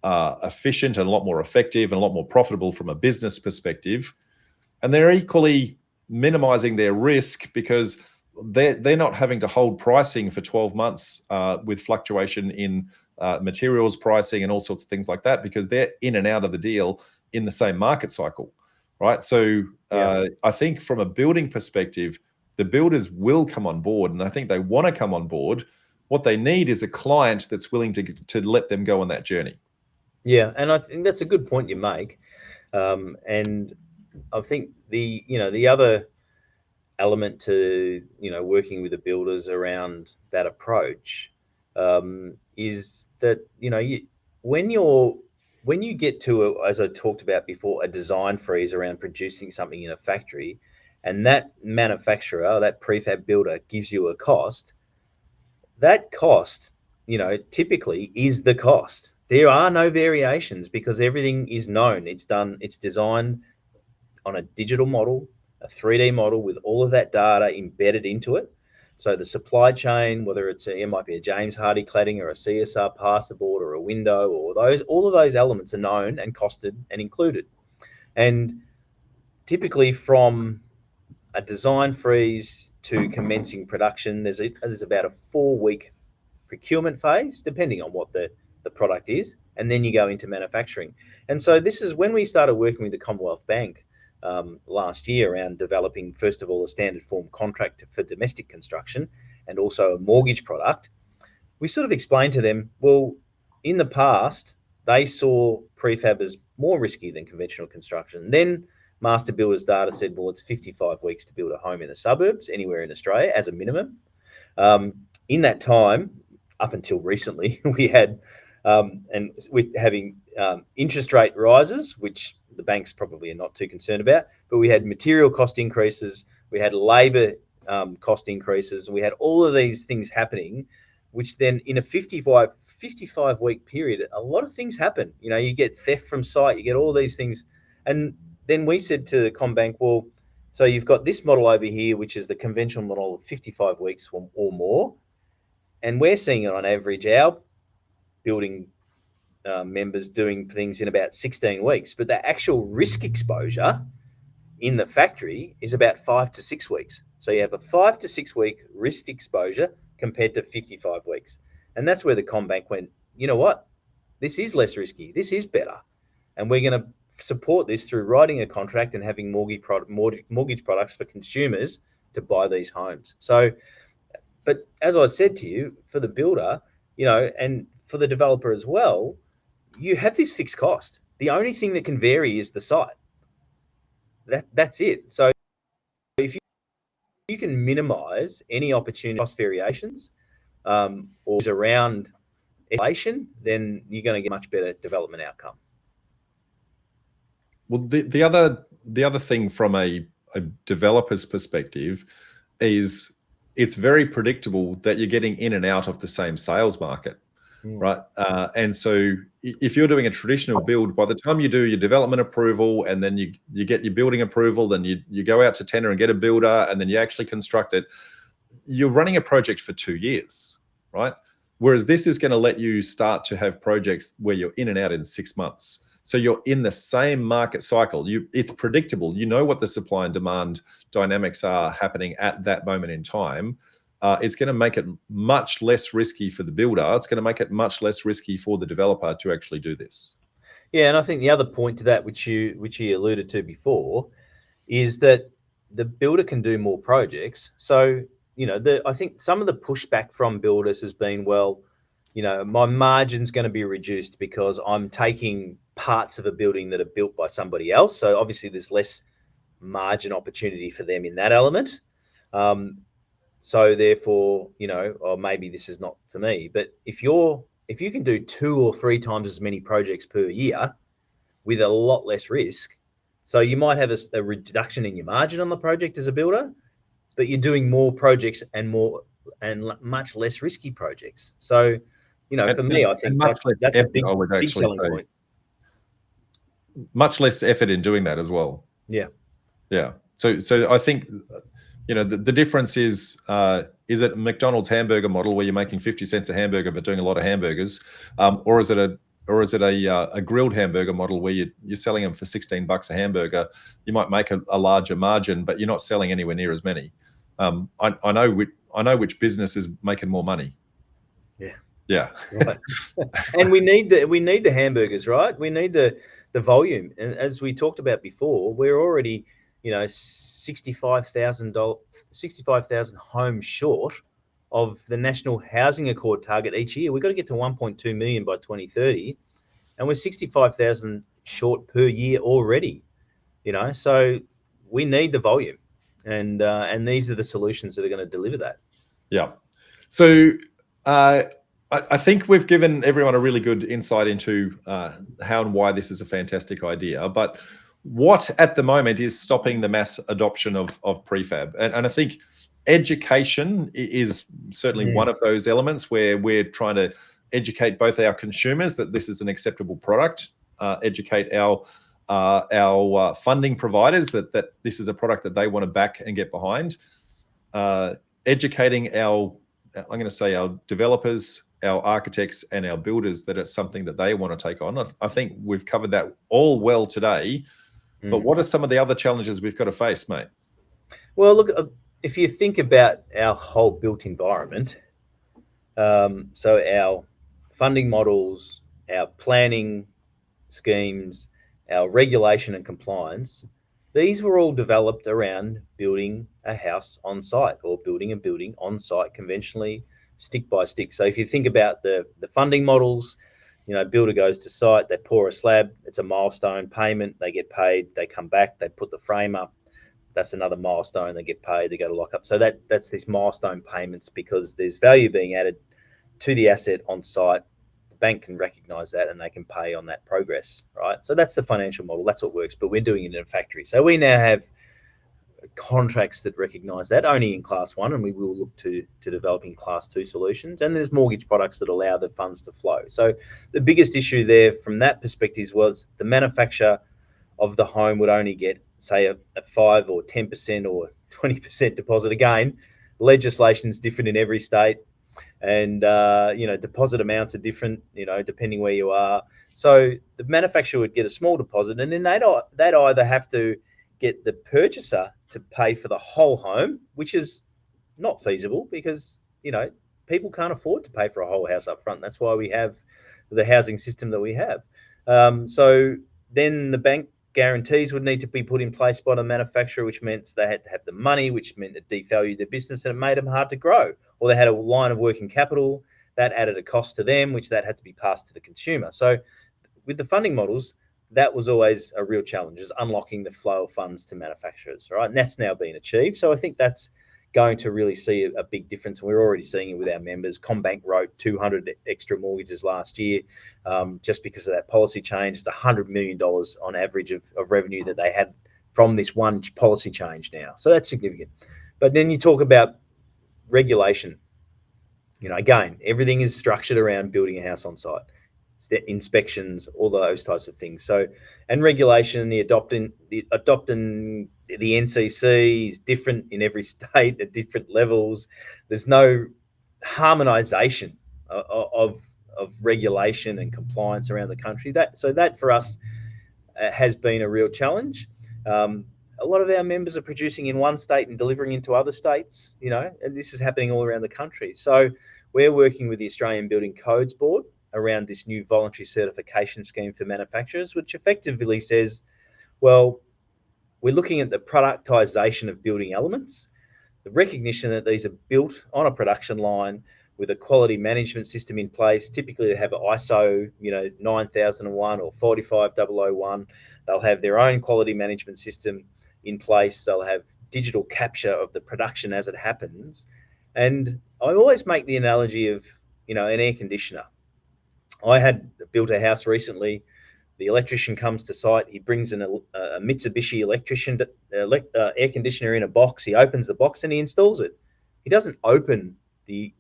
efficient and a lot more effective and a lot more profitable from a business perspective. And they're equally minimizing their risk, because they're not having to hold pricing for 12 months with fluctuation in materials pricing and all sorts of things like that, because they're in and out of the deal in the same market cycle, right? So I think from a building perspective, the builders will come on board, and I think they want to come on board. What they need is a client that's willing to let them go on that journey. Yeah, and I think that's a good point you make. And I think the other element to working with the builders around that approach is that when you get to as I talked about before, a design freeze around producing something in a factory, and that manufacturer, that prefab builder, gives you a cost. That cost, typically is the cost. There are no variations, because everything is known. It's done. It's designed on a digital model, a 3D model with all of that data embedded into it. So the supply chain, whether it might be a James Hardie cladding or a CSR plasterboard or a window, or all of those elements are known and costed and included. And typically from a design freeze to commencing production, there's about a 4-week procurement phase, depending on what the product is. and then you go into manufacturing. And so this is when we started working with the Commonwealth Bank last year around developing, first of all, a standard form contract for domestic construction and also a mortgage product. We sort of explained to them, well, in the past, they saw prefab as more risky than conventional construction. Then Master Builders Data said, well, it's 55 weeks to build a home in the suburbs, anywhere in Australia, as a minimum. In that time, up until recently, we had, and with having interest rate rises, which the banks probably are not too concerned about, but we had material cost increases, we had labour cost increases, and we had all of these things happening, which then in a 55 week period, a lot of things happen. You know, you get theft from site, you get all these things. And then we said to the CommBank, well, so you've got this model over here, which is the conventional model of 55 weeks or more. And we're seeing it on average, our building members doing things in about 16 weeks. But the actual risk exposure in the factory is about 5 to 6 weeks. So you have a 5 to 6 week risk exposure compared to 55 weeks. And that's where the CommBank went, you know what? This is less risky. This is better. And we're going to support this through writing a contract and having mortgage products for consumers to buy these homes. So, but as I said to you, for the builder, you know, and for the developer as well, you have this fixed cost. The only thing that can vary is the site. That's it. So if you can minimize any opportunity cost variations or around inflation, then you're going to get much better development outcome. Well, the other thing from a developer's perspective is it's very predictable that you're getting in and out of the same sales market. Right. And so if you're doing a traditional build, by the time you do your development approval and then you get your building approval, then you go out to tender and get a builder and then you actually construct it, you're running a project for 2 years, right? Whereas this is going to let you start to have projects where you're in and out in 6 months. So you're in the same market cycle. It's predictable. You know what the supply and demand dynamics are happening at that moment in time. It's going to make it much less risky for the builder. It's going to make it much less risky for the developer to actually do this. Yeah, and I think the other point to that, which you alluded to before, is that the builder can do more projects. So, you know, I think some of the pushback from builders has been, well, you know, my margin's going to be reduced because I'm taking parts of a building that are built by somebody else. So obviously there's less margin opportunity for them in that element. So therefore, you know, or maybe this is not for me. But if you can do 2 or 3 times as many projects per year with a lot less risk, so you might have a reduction in your margin on the project as a builder, but you're doing more projects and much less risky projects. So, you know, for me, I think that's a big selling point. Much less effort in doing that as well. Yeah. Yeah. So I think, you know, the difference is it McDonald's hamburger model where you're making 50 cents a hamburger but doing a lot of hamburgers, or is it a grilled hamburger model where you're selling them for $16 a hamburger? You might make a larger margin, but you're not selling anywhere near as many. I know which business is making more money. Yeah. Yeah. Right. And we need the hamburgers, right? We need the volume. And as we talked about before, we're already, you know, 65,000 homes short of the National Housing Accord target each year. We've got to get to 1.2 million by 2030, and we're 65,000 short per year already. You know, so we need the volume, and these are the solutions that are going to deliver that. Yeah. So I think we've given everyone a really good insight into how and why this is a fantastic idea, but what at the moment is stopping the mass adoption of prefab? And I think education is certainly one of those elements where we're trying to educate both our consumers that this is an acceptable product, educate our funding providers that this is a product that they want to back and get behind, educating I'm going to say our developers, our architects, and our builders that it's something that they want to take on. I think we've covered that all well today. But what are some of the other challenges we've got to face, mate? Well, look, if you think about our whole built environment, so our funding models, our planning schemes, our regulation and compliance, these were all developed around building a house on site or building a building on site conventionally, stick by stick. So if you think about the funding models, builder goes to site, they pour a slab, it's a milestone payment, they get paid, they come back, they put the frame up, that's another milestone, they get paid, they go to lock up. So that's this milestone payments, because there's value being added to the asset on site. The bank can recognize that and they can pay on that progress, right? So that's the financial model, that's what works, but we're doing it in a factory. So we now have contracts that recognize that only in class 1, and we will look to developing class 2 solutions, and there's mortgage products that allow the funds to flow. So the biggest issue there from that perspective was the manufacturer of the home would only get, say, a 5 or 10% or 20% deposit. Again, legislation's different in every state, and deposit amounts are different, depending where you are. So the manufacturer would get a small deposit, and then they'd either have to get the purchaser to pay for the whole home, which is not feasible, because people can't afford to pay for a whole house up front. That's why we have the housing system that we have. So then the bank guarantees would need to be put in place by the manufacturer, which meant they had to have the money, which meant it devalued their business and it made them hard to grow. Or they had a line of working capital that added a cost to them, which that had to be passed to the consumer. So with the funding models, that was always a real challenge, is unlocking the flow of funds to manufacturers, right? And that's now been achieved. So I think that's going to really see a big difference. And we're already seeing it with our members. CommBank wrote 200 extra mortgages last year, just because of that policy change. It's $100 million on average of revenue that they had from this one policy change now. So that's significant. But then you talk about regulation. Again, everything is structured around building a house on site, inspections, all those types of things. So, and regulation, the adopting the NCC is different in every state at different levels. There's no harmonization of regulation and compliance around the country. That for us has been a real challenge. A lot of our members are producing in one state and delivering into other states, and this is happening all around the country. So we're working with the Australian Building Codes Board around this new voluntary certification scheme for manufacturers, which effectively says, well, we're looking at the productization of building elements, the recognition that these are built on a production line with a quality management system in place. Typically they have an ISO 9001 or 45001. They'll have their own quality management system in place. They'll have digital capture of the production as it happens. And I always make the analogy of an air conditioner. I had built a house recently. The electrician comes to site. He brings in a Mitsubishi air conditioner in a box. He opens the box and he installs it. He doesn't open the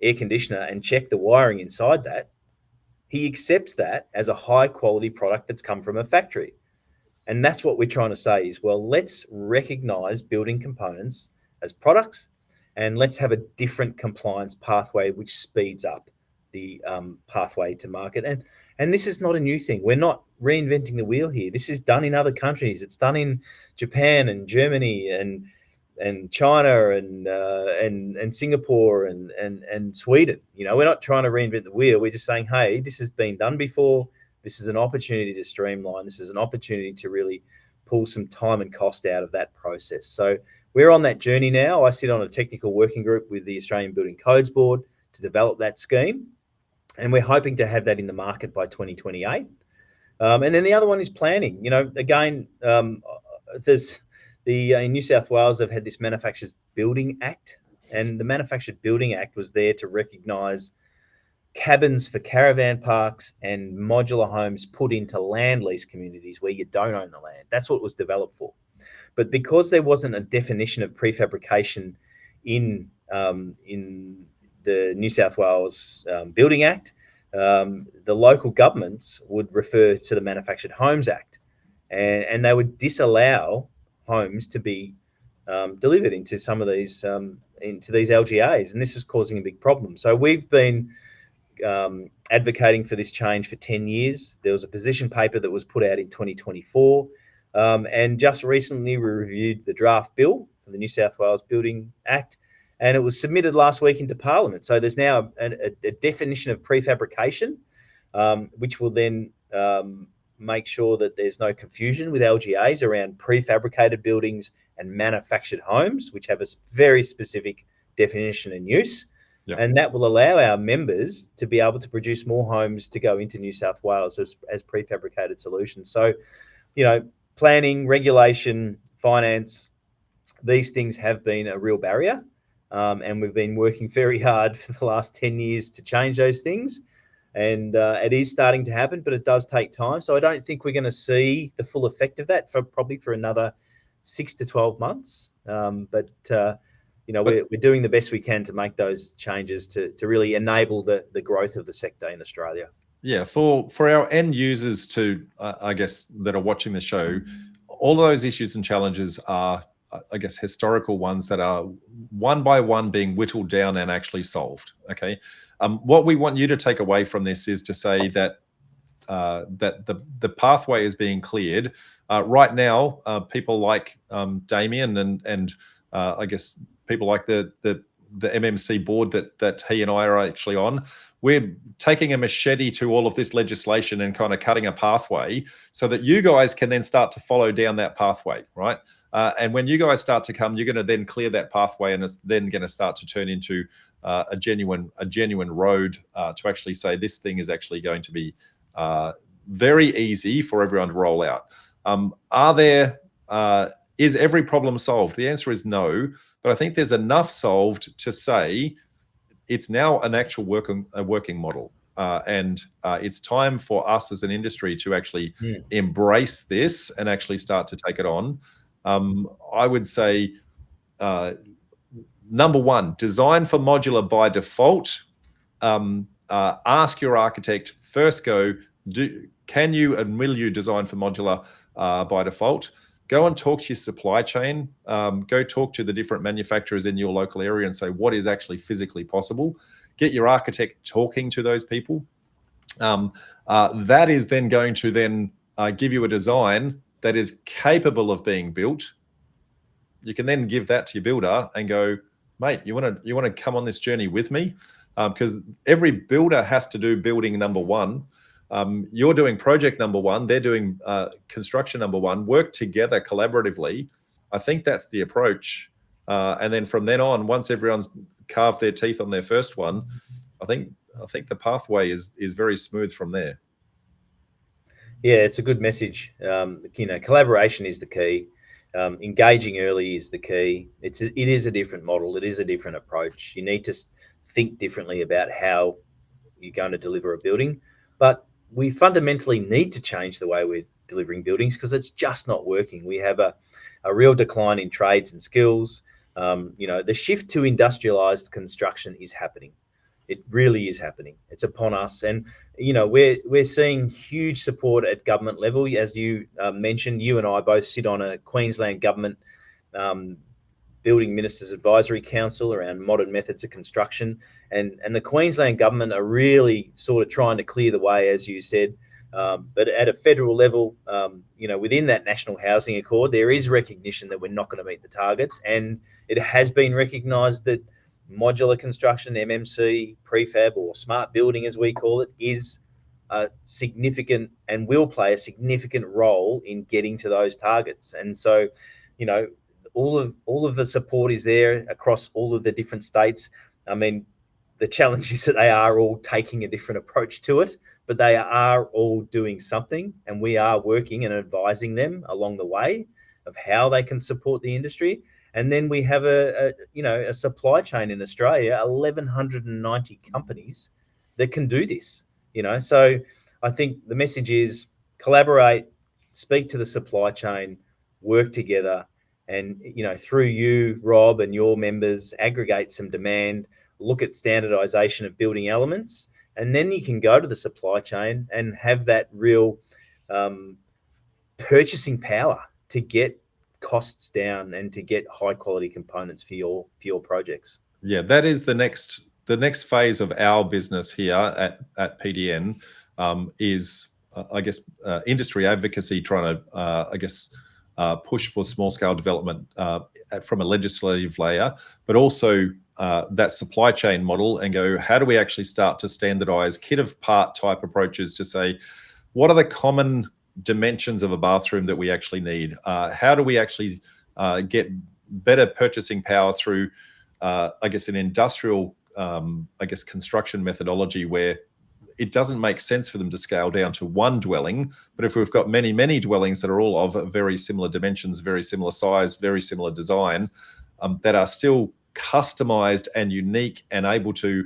air conditioner and check the wiring inside that. He accepts that as a high quality product that's come from a factory. And that's what we're trying to say is, well, let's recognize building components as products, and let's have a different compliance pathway which speeds up the pathway to market. And this is not a new thing. We're not reinventing the wheel here. This is done in other countries. It's done in Japan and Germany and China and Singapore and Sweden. We're not trying to reinvent the wheel. We're just saying, hey, this has been done before. This is an opportunity to streamline. This is an opportunity to really pull some time and cost out of that process. So we're on that journey now. I sit on a technical working group with the Australian Building Codes Board to develop that scheme. And we're hoping to have that in the market by 2028. And then the other one is planning. Again, there's in New South Wales, they've had this Manufacturers Building Act. And the Manufactured Building Act was there to recognise cabins for caravan parks and modular homes put into land lease communities where you don't own the land. That's what it was developed for. But because there wasn't a definition of prefabrication in the New South Wales Building Act, the local governments would refer to the Manufactured Homes Act, and they would disallow homes to be delivered into some of these LGAs, and this is causing a big problem. So we've been advocating for this change for 10 years. There was a position paper that was put out in 2024, and just recently we reviewed the draft bill for the New South Wales Building Act, and it was submitted last week into Parliament. So there's now a definition of prefabrication, which will then make sure that there's no confusion with LGAs around prefabricated buildings and manufactured homes, which have a very specific definition and use. Yep. And that will allow our members to be able to produce more homes to go into New South Wales as prefabricated solutions. So, planning, regulation, finance, these things have been a real barrier. And we've been working very hard for the last 10 years to change those things. And it is starting to happen, but it does take time. So I don't think we're going to see the full effect of that probably for another 6 to 12 months. But we're doing the best we can to make those changes to really enable the growth of the sector in Australia. Yeah, for our end users to, I guess, that are watching the show, all of those issues and challenges are, I guess, historical ones that are one by one being whittled down and actually solved. Okay. What we want you to take away from this is to say that that the pathway is being cleared. Right now, people like Damien and I guess people like the MMC board that he and I are actually on, we're taking a machete to all of this legislation and kind of cutting a pathway so that you guys can then start to follow down that pathway, right? And when you guys start to come, you're going to then clear that pathway, and it's then going to start to turn into a genuine road to actually say this thing is actually going to be very easy for everyone to roll out. Is every problem solved? The answer is no, but I think there's enough solved to say it's now an actual working model. And it's time for us as an industry to actually embrace this and actually start to take it on. I would say, number one, design for modular by default. Ask your architect first, can you and will you design for modular by default? Go and talk to your supply chain. Go talk to the different manufacturers in your local area and say what is actually physically possible. Get your architect talking to those people. That is then going to then give you a design that is capable of being built. You can then give that to your builder and go, mate, you want to come on this journey with me? Because every builder has to do building number one. You're doing project number one. They're doing construction number one. Work together collaboratively. I think that's the approach. And then from then on, once everyone's carved their teeth on their first one, I think the pathway is very smooth from there. Yeah, it's a good message. Collaboration is the key. Engaging early is the key. It is a different model. It is a different approach. You need to think differently about how you're going to deliver a building. But we fundamentally need to change the way we're delivering buildings because it's just not working. We have a real decline in trades and skills. The shift to industrialized construction is happening. It really is happening. It's upon us. And, we're seeing huge support at government level. As you mentioned, you and I both sit on a Queensland government Building Ministers Advisory Council around modern methods of construction. And the Queensland government are really sort of trying to clear the way, as you said. But at a federal level, within that National Housing Accord, there is recognition that we're not going to meet the targets. And it has been recognised that modular construction, MMC, prefab, or smart building, as we call it, is significant and will play a significant role in getting to those targets. And so, all of the support is there across all of the different states. I mean, the challenge is that they are all taking a different approach to it, but they are all doing something, and we are working and advising them along the way of how they can support the industry. And then we have a supply chain in Australia, 1,190 companies that can do this. So I think the message is collaborate, speak to the supply chain, work together, and through you, Rob, and your members, aggregate some demand, look at standardization of building elements, and then you can go to the supply chain and have that real purchasing power to get costs down and to get high quality components for your projects. Yeah, that is the next phase of our business here at PDN is industry advocacy, trying to push for small scale development from a legislative layer, but also that supply chain model and go, how do we actually start to standardize kit of part type approaches to say, what are the common dimensions of a bathroom that we actually need? How do we actually get better purchasing power through, I guess, an industrial, construction methodology where it doesn't make sense for them to scale down to one dwelling. But if we've got many, many dwellings that are all of very similar dimensions, very similar size, very similar design, that are still customized and unique and able to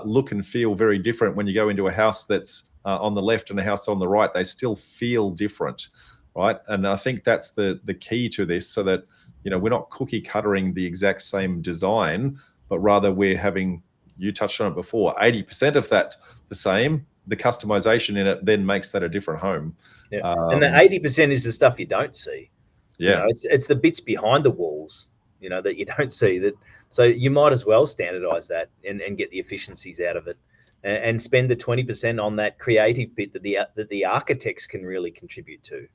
look and feel very different. When you go into a house that's on the left and a house on the right, they still feel different, right? And I think that's the key to this, so that, you know, we're not cookie cuttering the exact same design, but rather we're having, you touched on it before, 80% of that the same. The customization in it then makes that a different home. Yeah. And the 80% is the stuff you don't see. Yeah. You know, it's the bits behind the walls, you know, that you don't see. That, so you might as well standardize that and get the efficiencies out of it, and spend the 20% on that creative bit that the architects can really contribute to,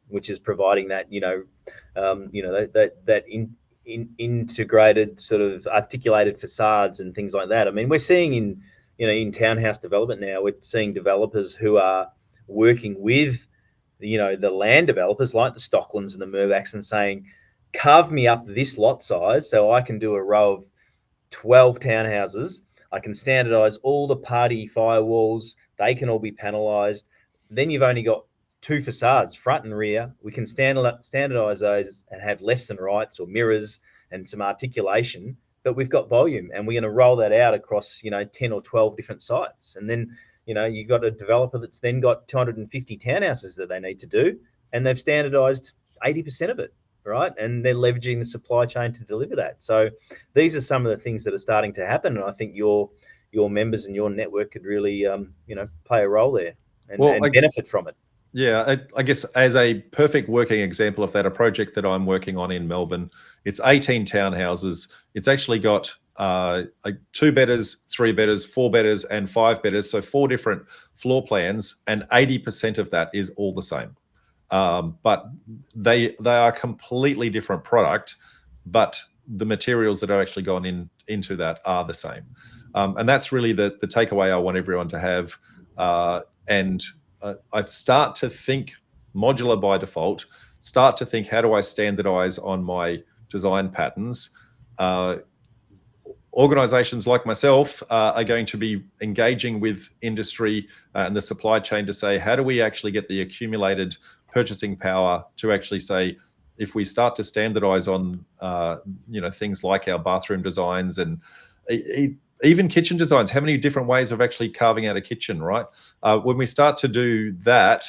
which is providing that, integrated sort of articulated facades and things like that. I mean, we're seeing in townhouse development now, we're seeing developers who are working with, the land developers like the Stocklands and the Mirvacs and saying, carve me up this lot size so I can do a row of 12 townhouses. I can standardize all the party firewalls. They can all be panelized. Then you've only got 2 facades, front and rear. We can standardize those and have lefts and rights or mirrors and some articulation, but we've got volume, and we're going to roll that out across, 10 or 12 different sites. And then, you've got a developer that's then got 250 townhouses that they need to do, and they've standardized 80% of it, right? And they're leveraging the supply chain to deliver that. So these are some of the things that are starting to happen. And I think your members and your network could really, play a role there and benefit from it. Yeah, I guess as a perfect working example of that, a project that I'm working on in Melbourne, it's 18 townhouses. It's actually got 2 bedders, 3 bedders, 4 bedders, and 5 bedders. So 4 different floor plans, and 80% of that is all the same. But they are completely different product, but the materials that are actually gone into that are the same. And that's really the takeaway I want everyone to have. I start to think modular by default, start to think, how do I standardize on my design patterns? Organizations like myself are going to be engaging with industry and the supply chain to say, how do we actually get the accumulated purchasing power to actually say, if we start to standardize on, things like our bathroom designs and even kitchen designs, how many different ways of actually carving out a kitchen, right? When we start to do that,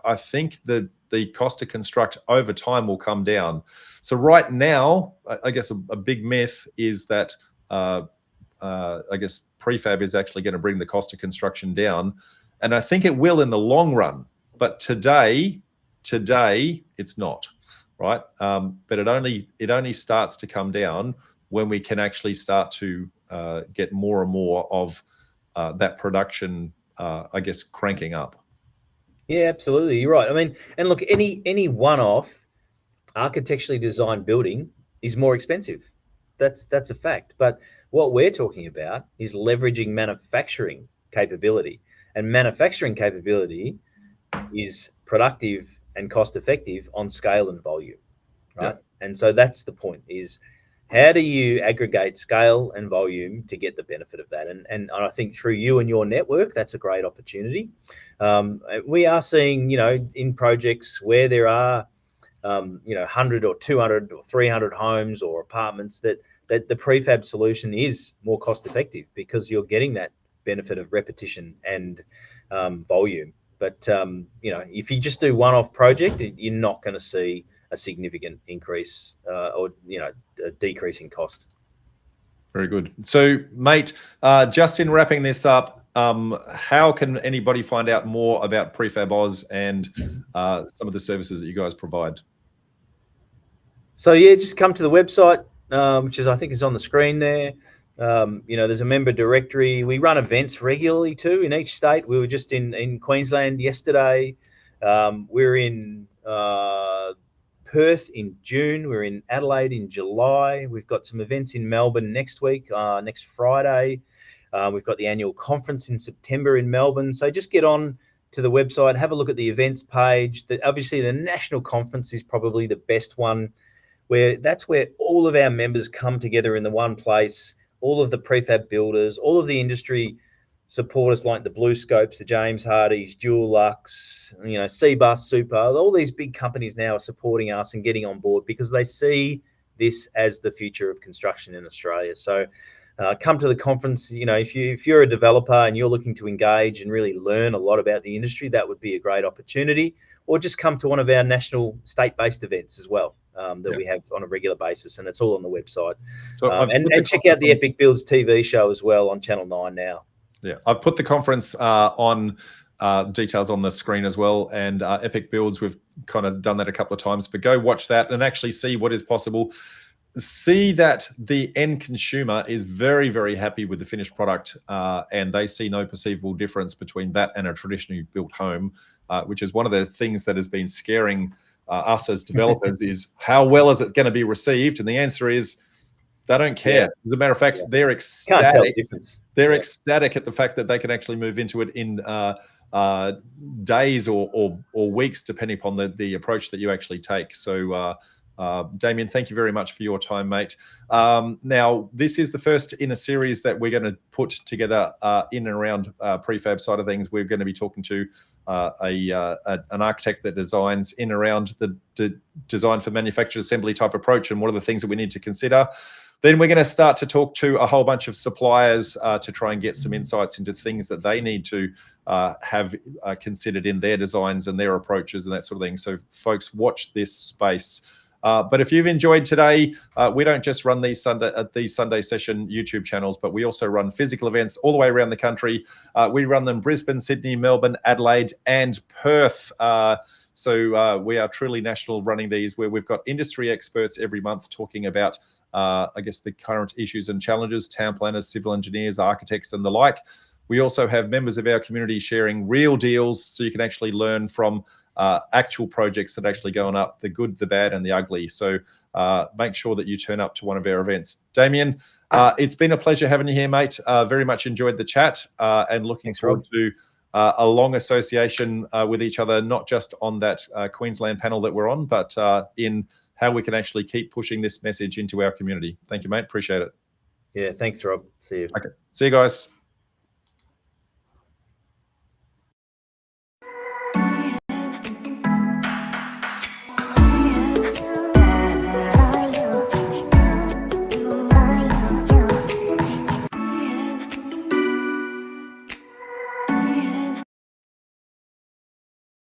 I think the cost to construct over time will come down. So right now, I guess a big myth is that prefab is actually going to bring the cost of construction down. And I think it will in the long run. But today it's not, right? But it only starts to come down when we can actually start to get more and more of that production, cranking up. Yeah, absolutely. You're right. I mean, and look, any one-off architecturally designed building is more expensive. That's a fact. But what we're talking about is leveraging manufacturing capability, and manufacturing capability is productive and cost effective on scale and volume, right? Yeah. And so that's the point, is how do you aggregate scale and volume to get the benefit of that? And I think through you and your network, that's a great opportunity. We are seeing, in projects where there are, 100 or 200 or 300 homes or apartments, that the prefab solution is more cost effective because you're getting that benefit of repetition and volume. But, if you just do one-off project, you're not going to see a significant increase or a decrease in cost. Very good. So, mate, just in wrapping this up, how can anybody find out more about PrefabAUS and some of the services that you guys provide? So yeah, just come to the website, which I think is on the screen there. There's a member directory. We run events regularly too in each state. We were just in Queensland yesterday. We're in Perth in June. We're in Adelaide in July. We've got some events in Melbourne next week, next Friday. We've got the annual conference in September in Melbourne. So just get on to the website, have a look at the events page. Obviously, the national conference is probably the best one, that's where all of our members come together in the one place. All of the prefab builders, all of the industry supporters like the Blue Scopes, the James Hardys, Dual Lux, Cbus, Super. All these big companies now are supporting us and getting on board because they see this as the future of construction in Australia. So come to the conference. If you're a developer and you're looking to engage and really learn a lot about the industry, that would be a great opportunity. Or just come to one of our national state-based events as well that we have on a regular basis, and it's all on the website. So and check out the Epic Builds TV show as well on Channel 9 now. Yeah, I've put the conference on details on the screen as well, and Epic Builds, we've kind of done that a couple of times, but go watch that and actually see what is possible. See that the end consumer is very, very happy with the finished product, and they see no perceivable difference between that and a traditionally built home, which is one of the things that has been scaring us as developers is how well is it going to be received? And the answer is they don't care. Yeah. As a matter of fact, they're ecstatic. Can't tell the difference. They're ecstatic at the fact that they can actually move into it in days or weeks, depending upon the approach that you actually take. So Damien, thank you very much for your time, mate. Now, this is the first in a series that we're going to put together in and around prefab side of things. We're going to be talking to an architect that designs in around the design for manufactured assembly type approach and what are the things that we need to consider. Then we're going to start to talk to a whole bunch of suppliers to try and get some insights into things that they need to have considered in their designs and their approaches and that sort of thing. So folks, watch this space. But if you've enjoyed today, we don't just run these Sunday session YouTube channels, but we also run physical events all the way around the country. We run them Brisbane, Sydney, Melbourne, Adelaide, and Perth. So we are truly national running these, where we've got industry experts every month talking about, I guess, the current issues and challenges, town planners, civil engineers, architects, and the like. We also have members of our community sharing real deals, so you can actually learn from actual projects that are actually going up, the good, the bad, and the ugly. So make sure that you turn up to one of our events. Damien, it's been a pleasure having you here, mate. Very much enjoyed the chat and looking forward to a long association with each other, not just on that Queensland panel that we're on, but in how we can actually keep pushing this message into our community. Thank you, mate. Appreciate it. Yeah, thanks, Rob. See you. Okay. See you guys.